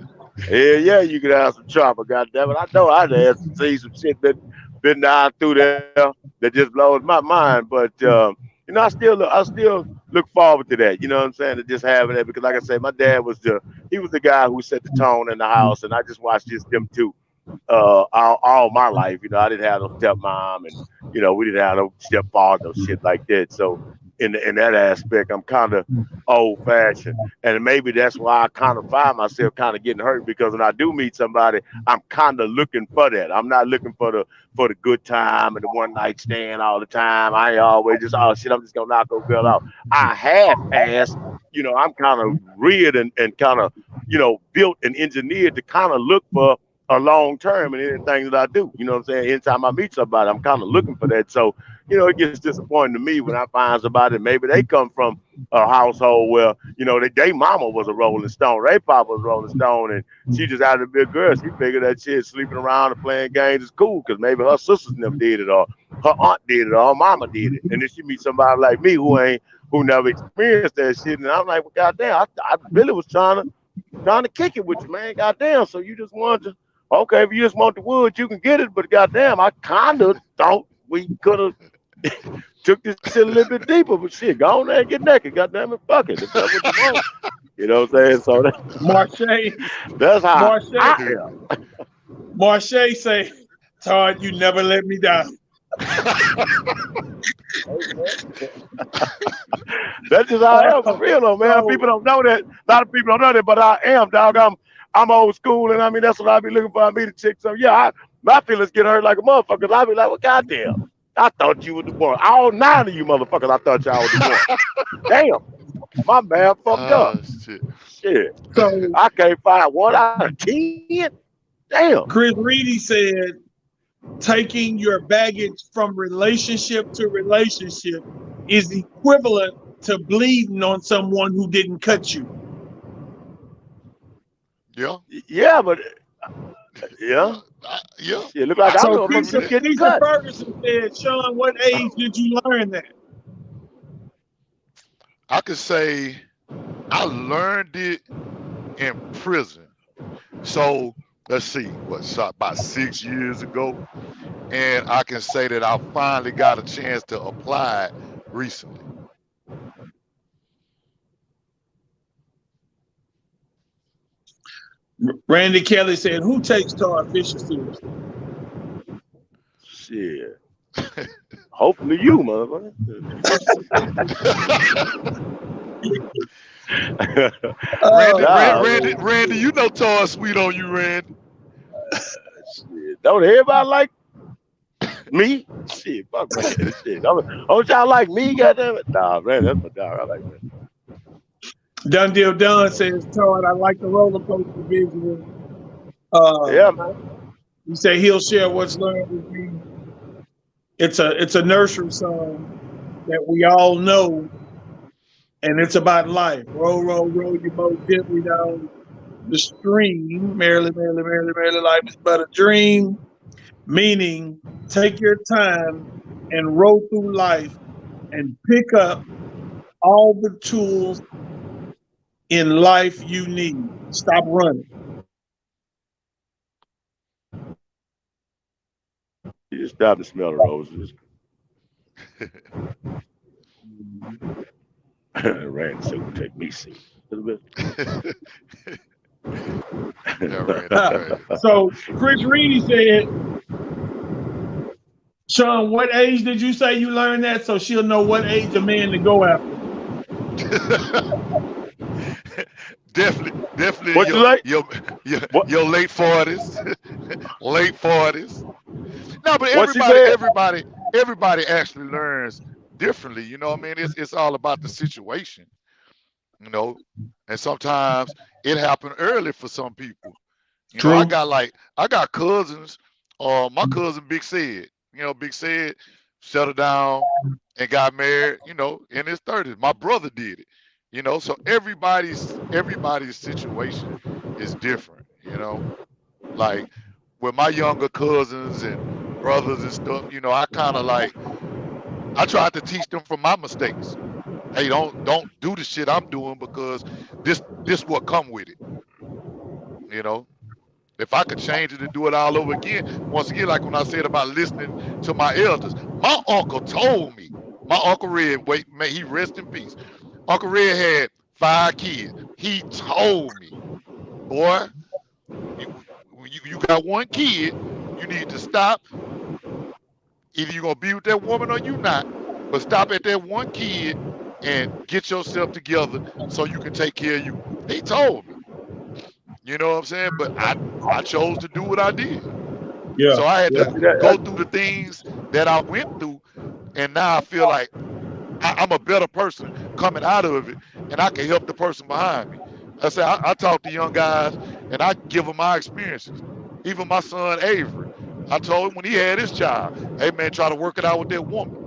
yeah, you could have some trouble, goddamn it. I know I'd have seen some shit that been down through there that just blows my mind. But I still look forward to that. You know what I'm saying? To just having that because, like I said, my dad was the guy who set the tone in the house, and I just watched just them two all my life. I didn't have no stepmom, and we didn't have no stepfather, no shit like that. So in that aspect, I'm kind of old fashioned, and maybe that's why I kind of find myself kind of getting hurt because when I do meet somebody, I'm kind of looking for that. I'm not looking for the good time and the one night stand all the time. I ain't always just oh shit, I'm just gonna knock a girl out. I half ass. I'm kind of reared and kind of built and engineered to kind of look for a long term in anything that I do. You know what I'm saying? Anytime I meet somebody, I'm kind of looking for that. So, it gets disappointing to me when I find somebody, maybe they come from a household where, they mama was a Rolling Stone, their papa was a Rolling Stone, and she just happened to be a girl. She figured that shit sleeping around and playing games is cool because maybe her sisters never did it or her aunt did it or her mama did it. And then she meet somebody like me who never experienced that shit. And I'm like, well, goddamn, I really was trying to kick it with you, man. Goddamn. So you just wanted to okay, if you just want the wood, you can get it. But goddamn, I kind of thought we could have took this shit a little bit deeper. But shit, go on there and get naked. Goddamn it, fuck it. If that's what you want. You know what I'm saying? So Marche, that's how Marche, I am. Marche say, Todd, you never let me down. That's just how I am for real though, man. People don't know that. A lot of people don't know that, but I am, dog. I'm old school, and I mean that's what I be looking for. I meet a chick. So yeah, my feelings get hurt like a motherfucker. I be like, well, goddamn, I thought you was the one. All 9 of you motherfuckers, I thought y'all was the one. Damn, my man fucked up. Shit, So I can't find 1 out of 10. Damn. Chris Reedy said, taking your baggage from relationship to relationship is equivalent to bleeding on someone who didn't cut you. Yeah. Yeah, but yeah. Yeah. Shit, look like I So know a motherfucker Keisha getting cut. Ferguson said, Sean, what age did you learn that? I could say I learned it in prison. So let's see, about 6 years ago. And I can say that I finally got a chance to apply it recently. Randy Kelly said, who takes Todd Fisher seriously? Shit. Hopefully you, motherfucker. Randy, you know Todd sweet on you, Randy. Shit, don't everybody like me? Shit, fuck Randy. Shit. Don't y'all like me, goddammit? Nah, man, that's my dog. I like that. Done Deal Done says, Todd, I like the roller coaster visual. Yeah, man. He said he'll share what's learned with me. It's a nursery song that we all know, and it's about life. Roll, roll, roll your boat gently down the stream. Merrily, merrily, merrily, merrily, life is but a dream. Meaning, take your time and roll through life and pick up all the tools in life you need. Stop running. You just stop to smell the roses. Randy said, "Will take me see a little bit." So Chris Reedy said, Sean, what age did you say you learned that? So she'll know what age a man to go after. Definitely What your late 40s. Late 40s. No, but everybody actually learns differently. You know what I mean? It's all about the situation. You know, and sometimes it happened early for some people. You True. know, I got cousins. My cousin Big Said, Big Said settled down and got married, in his 30s. My brother did it, so everybody's situation is different, like with my younger cousins and brothers and stuff, I kind of I tried to teach them from my mistakes. Hey, don't do the shit I'm doing because this what come with it. If I could change it and do it all over again, once again, like when I said about listening to my elders, my uncle told me, my Uncle Red, may he rest in peace. Uncle Red had 5 kids. He told me, boy, you got 1 kid, you need to stop. Either you're going to be with that woman or you not, but stop at that 1 kid and get yourself together so you can take care of you. He told me. You know what I'm saying? But I chose to do what I did. Yeah. So I had to go through the things that I went through, and now I feel like I'm a better person coming out of it, and I can help the person behind me. I talk to young guys, and I give them my experiences. Even my son Avery, I told him when he had his child, hey man, try to work it out with that woman.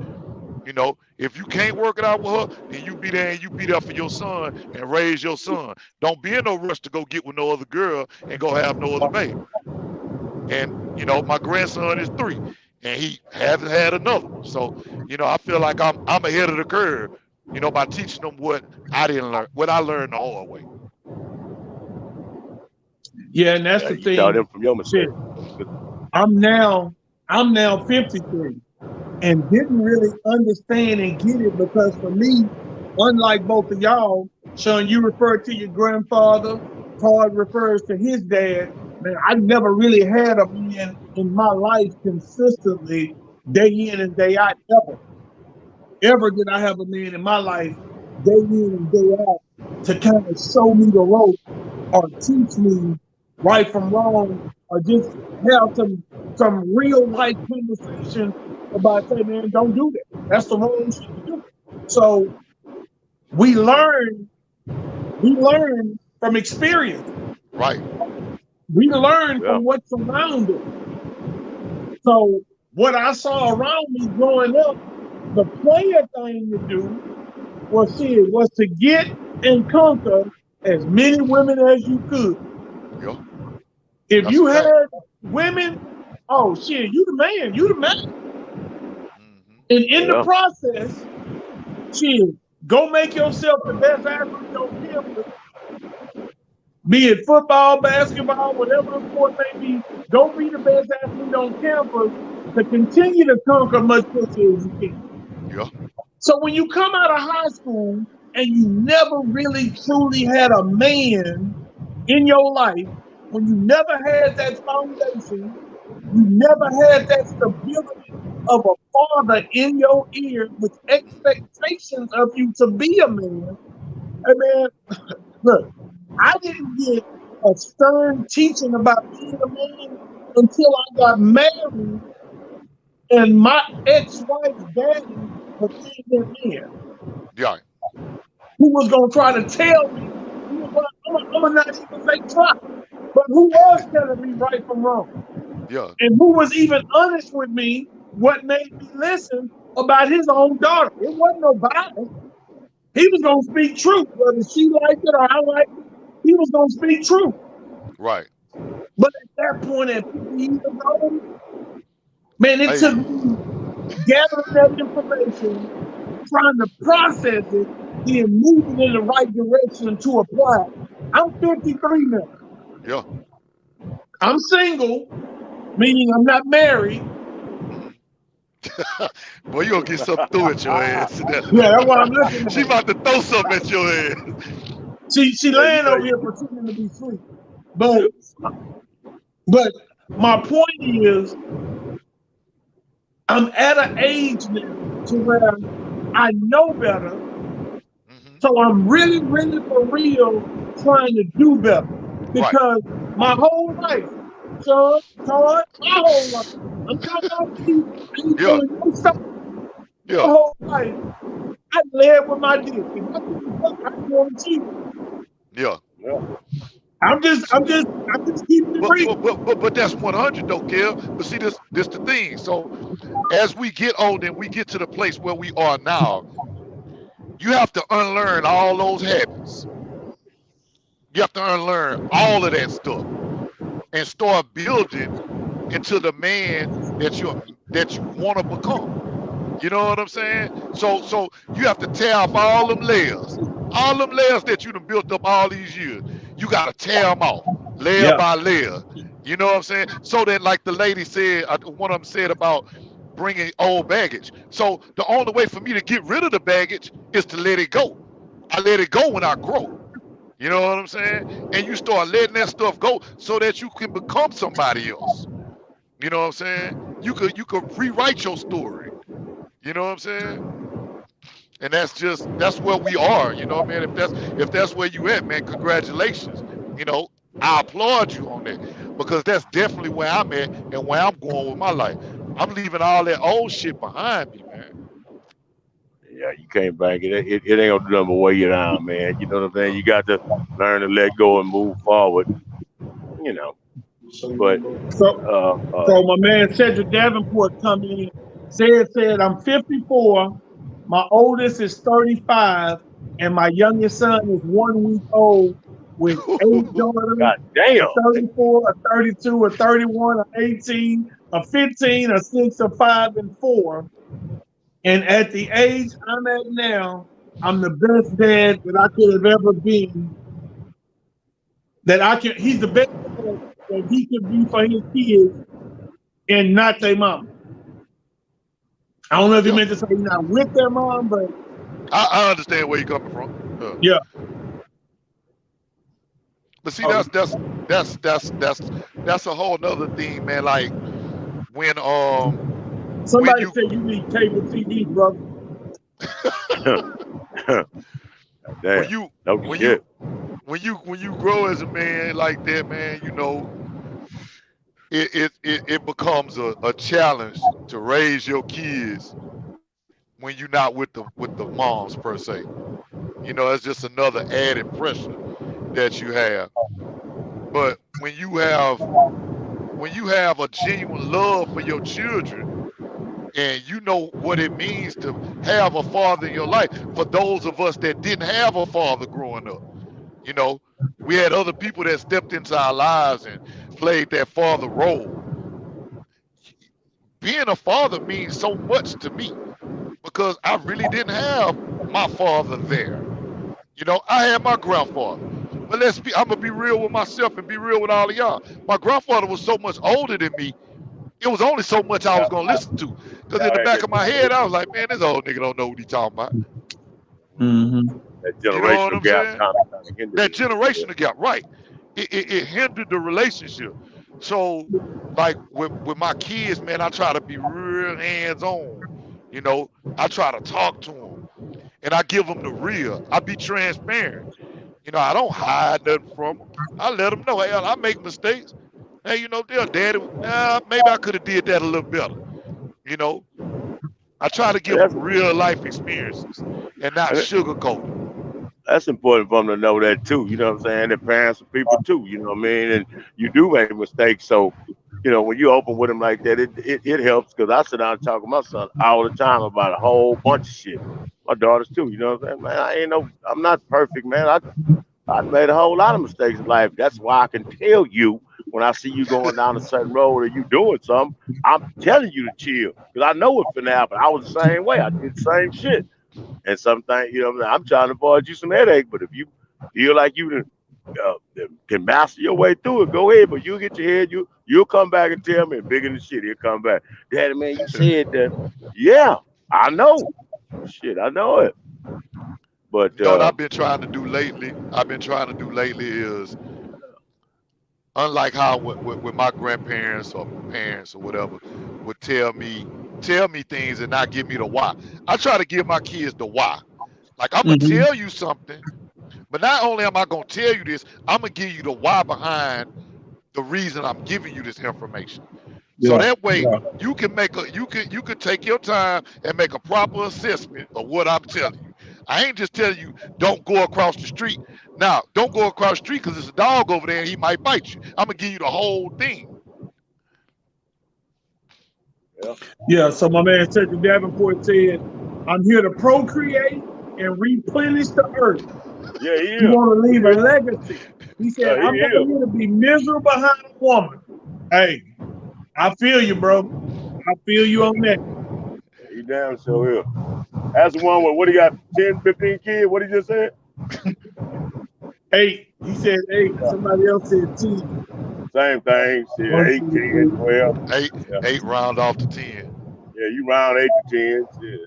If you can't work it out with her, then you be there and you be there for your son and raise your son. Don't be in no rush to go get with no other girl and go have no other baby. And, my grandson is 3 and he hasn't had another one. So, I feel like I'm ahead of the curve, by teaching them what I didn't learn, what I learned the hard way. Yeah, and that's the You thing. taught them from your mistake. I'm now 53 and didn't really understand and get it because for me, unlike both of y'all, Sean, you referred to your grandfather, Todd refers to his dad. Man, I never really had a man in my life consistently, day in and day out, ever did I have a man in my life, day in and day out, to kind of show me the rope or teach me right from wrong, or just have some real life conversation about, say, man, don't do that. That's the wrong shit to do. So we learn from experience. Right. We learn from what's around us. So what I saw around me growing up, the player thing to do was to get and conquer as many women as you could. Yeah, If that's a you fact. had women, oh shit, you the man, you the man. Hmm. And in the Yeah. process, shit, go make yourself the best athlete on campus, be it football, basketball, whatever the sport may be. Go be the best athlete on campus to continue to conquer much pussy as you can. Yeah, So when you come out of high school and you never really truly had a man in your life, when you never had that foundation, you never had that stability of a father in your ear with expectations of you to be a man. Hey man, look, I didn't get a stern teaching about being a man until I got married and my ex-wife's daddy became that man yeah, who was gonna try to tell me, I'm gonna not even say try, but who was telling me right from wrong, yeah, and who was even honest with me, what made me listen about his own daughter. It wasn't no bias. He was gonna speak truth, whether she liked it or I liked it. He was gonna speak truth. right. But at that point, at 50 years old, man, it took Hey, me gathering that information, trying to process it, then moving in the right direction to apply it. I'm 53 now. yeah. I'm single, meaning I'm not married. Hmm. Boy, you gonna get something through at your ass. Yeah, that's what I'm looking She at. about to throw something at your ass. She Yeah, you laying know, over here pretending to be asleep. But my point is, I'm at an age now to where I know better. Hmm. So I'm really, really for real trying to do better. Right. Because my whole life, son, Todd, my whole life, I'm talking about you, I ain't Yeah, telling no story. My yeah, whole life, I led with my dick. If I couldn't fuck, I didn't want to cheat. yeah. yeah, I'm just keeping it real. But that's 100 though, Kev. But see, this the thing. So as we get older and we get to the place where we are now, you have to unlearn all those habits. You have to unlearn all of that stuff and start building into the man that you want to become. You know what I'm saying? So you have to tear off all them layers that you done built up all these years. You got to tear them off, layer Yeah, by layer. You know what I'm saying? So that, like the lady said, one of them said about bringing old baggage. So the only way for me to get rid of the baggage is to let it go. I let it go when I grow. You know what I'm saying? And you start letting that stuff go so that you can become somebody else. You know what I'm saying? You could rewrite your story. You know what I'm saying? And that's where we are. You know what I mean? If that's where you at, man, congratulations. You know, I applaud you on that because that's definitely where I'm at and where I'm going with my life. I'm leaving all that old shit behind me, man. yeah. You can't bank it. It ain't gonna do nothing but weigh you down, man. You know what I'm saying? Yeah. You got to learn to let go and move forward. You know, but so uh, uh, so my man Cedric Davenport come in, said I'm 54, my oldest is 35, and my youngest son is 1 week old with 8 daughters, God damn. a 34, a 32, a 31, a 18, a 15, a 6, a 5, and 4. And at the age I'm at now, I'm the best dad that I could have ever been. He's the best dad that he could be for his kids and not their mom. I don't know if he Yeah, meant to say he's not with their mom, but I understand where you're coming from. yeah. But see, Oh, that's a whole nother thing, man. Like when when somebody you said you need cable TV, brother. when Damn. you No when you shit. when you grow as a man like that, man, it becomes a challenge to raise your kids when you're not with the moms per se. It's just another added pressure that you have. But when you have a genuine love for your children And you know what it means to have a father in your life. For those of us that didn't have a father growing up, you know, we had other people that stepped into our lives and played that father role. Being a father means so much to me because I really didn't have my father there. You know, I had my grandfather. But I'm gonna be real with myself and be real with all of y'all. My grandfather was so much older than me. It was only so much I was gonna listen to. Because in the back of my head, I was like, man, this old nigga don't know what he talking about. Mm-hmm. That You know what generational I'm gap saying? kind of hindered That it. generational gap, right. It hindered the relationship. So, like with my kids, man, I try to be real hands-on. You know, I try to talk to them and I give them the real. I be transparent. You know, I don't hide nothing from them. I let them know, hey, I make mistakes. Hey, you know, daddy, maybe I could have did that a little better. You know, I try to give And them real life experiences and not that's sugarcoat it. that's important for them to know that too. You know what I'm saying? Their parents are people too. You know what I mean? And you do make mistakes, so you know when you open with them like that, it helps because I sit down and talk to my son all the time about a whole bunch of shit. My daughters too. You know what I'm saying? Man, I'm not perfect, man. I made a whole lot of mistakes in life. That's why I can tell you when I see you going down a certain road or you doing something, I'm telling you to chill because I know what's finna happen. I was the same way. I did the same shit. And sometimes, you know, I'm trying to avoid you some headache. But if you feel like you can master your way through it, go ahead. But you get your head, you'll come back and tell me, and bigger than shit, he'll come back. Daddy, man, you said that. Yeah, I know. Shit, I know it. But You know what I've been trying to do lately? I've been trying to do lately is unlike how with my grandparents or parents or whatever would tell me things and not give me the why. I try to give my kids the why. Like I'm gonna Mm-hmm. tell you something, but not only am I gonna tell you this, I'm gonna give you the why behind the reason I'm giving you this information. So Yeah. that way Yeah. you can you can take your time and make a proper assessment of what I'm telling you. I ain't just telling you don't go across the street. Now, don't go across the street because there's a dog over there and he might bite you. I'm gonna give you the whole thing. yeah, Yeah. So my man Cedric Davenport said, "I'm here to procreate and replenish the earth. yeah, he You is. want to He leave a is. legacy." He said, Yeah, he "I'm not is. here to be miserable behind a woman." Hey, I feel you, bro. I feel you on that. He damn sure is. That's the one with what he got 10, 15 kids. What he just said? 8. He said 8. Somebody else said 10. Same thing. Shit, 1, 8, 2, 10, 3. 12. Eight Yeah, eight round off to 10. yeah, you round 8 to 10. Shit.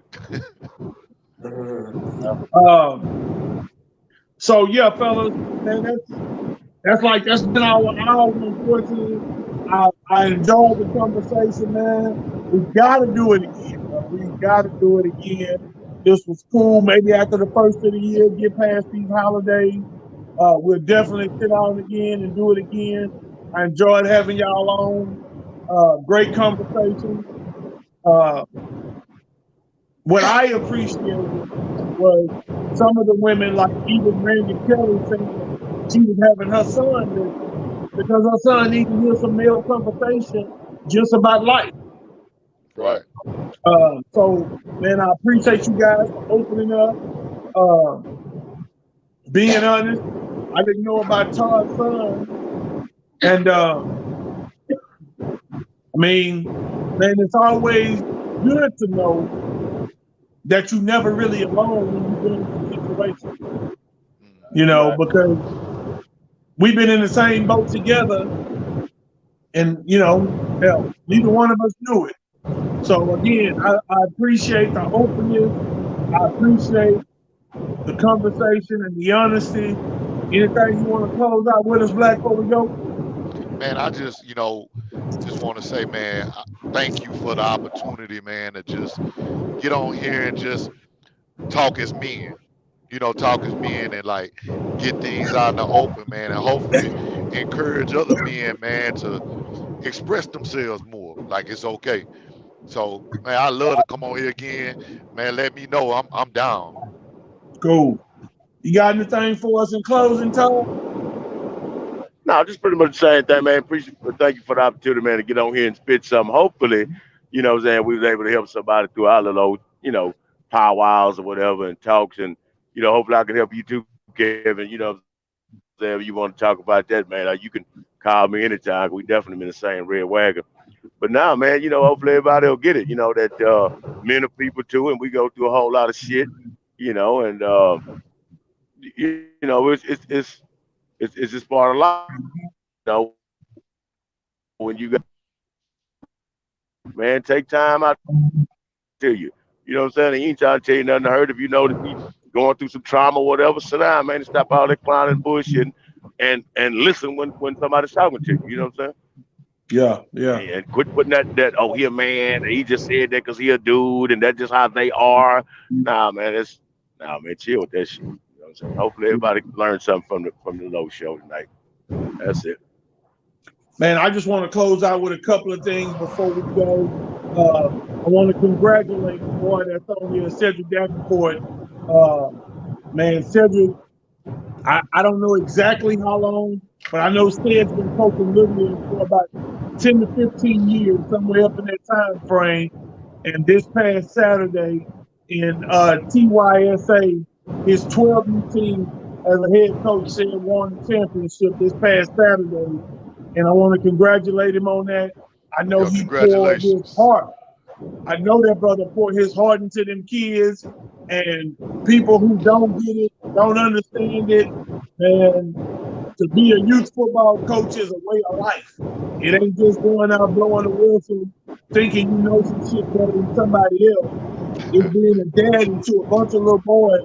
Yeah. So yeah, fellas, man, that's been our hour. Unfortunately, I enjoyed the conversation, man. We got to do it again, bro. We got to do it again. This was cool. Maybe after the first of the year, get past these holidays, we'll definitely sit on again and do it again. I enjoyed having y'all on. Great conversation. Uh, what I appreciated was some of the women, like even Randy Kelly, saying she was having her son listen because her son needed to hear some male conversation just about life. Right. Right. So, man, I appreciate you guys for opening up, uh, being honest. I didn't know about Todd's son, and I mean, man, it's always good to know that you're never really alone when you're going through situations. You know, Right. because we've been in the same boat together, and hell, neither one of us knew it. So again, I appreciate the openness. I appreciate the conversation and the honesty. Anything you want to close out with us, Black, before we go? Man, I just, just want to say, man, thank you for the opportunity, man, to just get on here and just talk as men. Talk as men and like get things out in the open, man, and hopefully encourage other men, man, to express themselves more. Like it's okay. So, man, I love to come on here again, man. Let me know. I'm down. Cool. You got anything for us in closing, Todd? No, just pretty much the same thing, man. Appreciate, thank you for the opportunity, man, to get on here and spit something. Hopefully, you know what I'm saying, we was able to help somebody through our little, you know, powwows or whatever and talks. And, you know, hopefully I can help you too, Kevin. You know what I'm saying? If you want to talk about that, man, you can call me anytime. We definitely been the same red wagon. But now, man, you know, hopefully everybody will get it. You know, that men are people too, and we go through a whole lot of shit, you know, and you know, it's just part of life, you know, when you got, man, take time out to you. You know what I'm saying? He ain't trying to tell you nothing to hurt. If you know that he going through some trauma or whatever, sit down, man, and stop all that clowning bullshit and listen when somebody's talking to you. You know what I'm saying? Yeah, yeah. And quit putting that oh, he a man, he just said that because he a dude and that's just how they are. Nah, man, chill with that shit. You know what I'm saying? Hopefully everybody learned something from the low show tonight. That's it. Man, I just want to close out with a couple of things before we go. I want to congratulate the boy that's on here, Cedric Davenport. Man, Cedric, I don't know exactly how long, but I know Ced's been coaching Liberty for about 10 to 15 years, somewhere up in that time frame. And this past Saturday in TYSA, his 12U team as a head coach said won the championship this past Saturday. And I want to congratulate him on that. I know he poured his heart. I know that brother poured his heart into them kids, and people who don't get it, don't understand it, and to be a youth football coach is a way of life. It ain't just going out blowing the whistle, thinking you know some shit better than somebody else. It's being a daddy to a bunch of little boys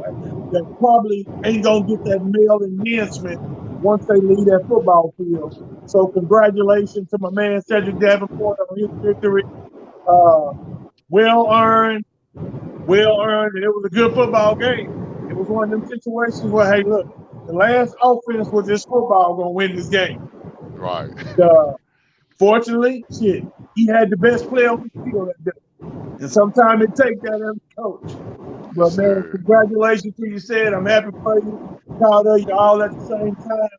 that probably ain't gonna get that male enhancement once they leave that football field. So congratulations to my man Cedric Davenport on his victory. Well earned, and it was a good football game. It was one of them situations where, hey, look, the last offense was this football gonna win this game. Right. Fortunately, shit, he had the best player on the field that day. And sometimes it takes that as a coach. But Yes, man, sir. congratulations to you, Ced. I'm happy for you. Proud of you all at the same time.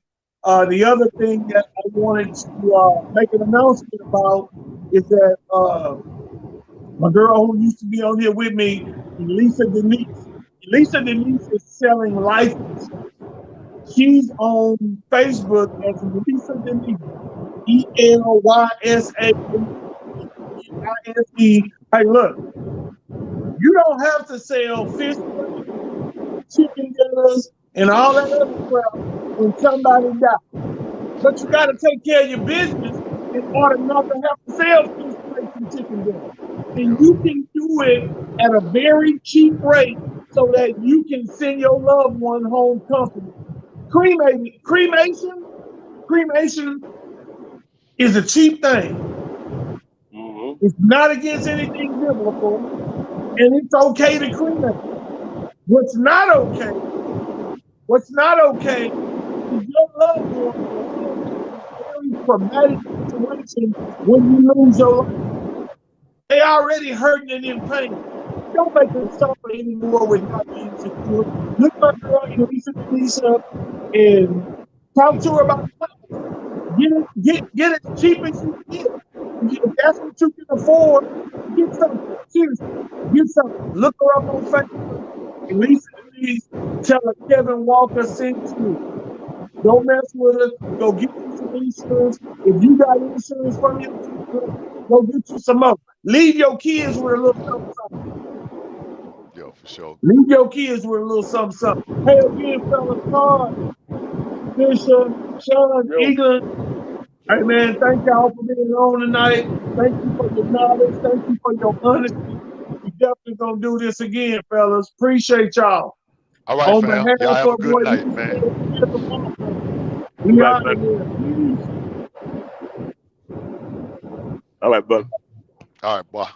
The other thing that I wanted to make an announcement about is that my girl who used to be on here with me, Elisa Denise is selling life insurance. She's on Facebook as Elisa Denise, ELYSADEISE. Hey, look, you don't have to sell fish, chicken dinners, and all that other crap when somebody dies. But you got to take care of your business in order not to have to sell fish plates and chicken dinners. And you can do it at a very cheap rate so that you can send your loved one home comfortably. Cremation is a cheap thing. Mm-hmm. It's not against anything biblical, and it's okay to cremate. What's not okay is your loved one very traumatic situation when you lose your life. They already hurting and in pain. Don't make them suffer anymore with not being secure. Look my girl Elisa up and talk to her about get it cheap as you can get. If that's what you can afford, get something. Seriously, get something. Look her up on Facebook. Elisa Denise, tell her Kevin Walker sent you. Don't mess with us. Go get you some insurance. If you got insurance from your people, go get you some more. Leave your kids with a little something. Yeah, for sure. Leave your kids with a little something. Hey, again, fellas, Todd, Bishop, Sean, Egan. Hey, man, thank y'all for being on tonight. Thank you for your knowledge. Thank you for your honesty. We definitely gonna do this again, fellas. Appreciate y'all. All right, On fam. behalf Y'all have a of good what night, you man. said, we All right, out of man. here. Peace. All right, bud. All right, boy.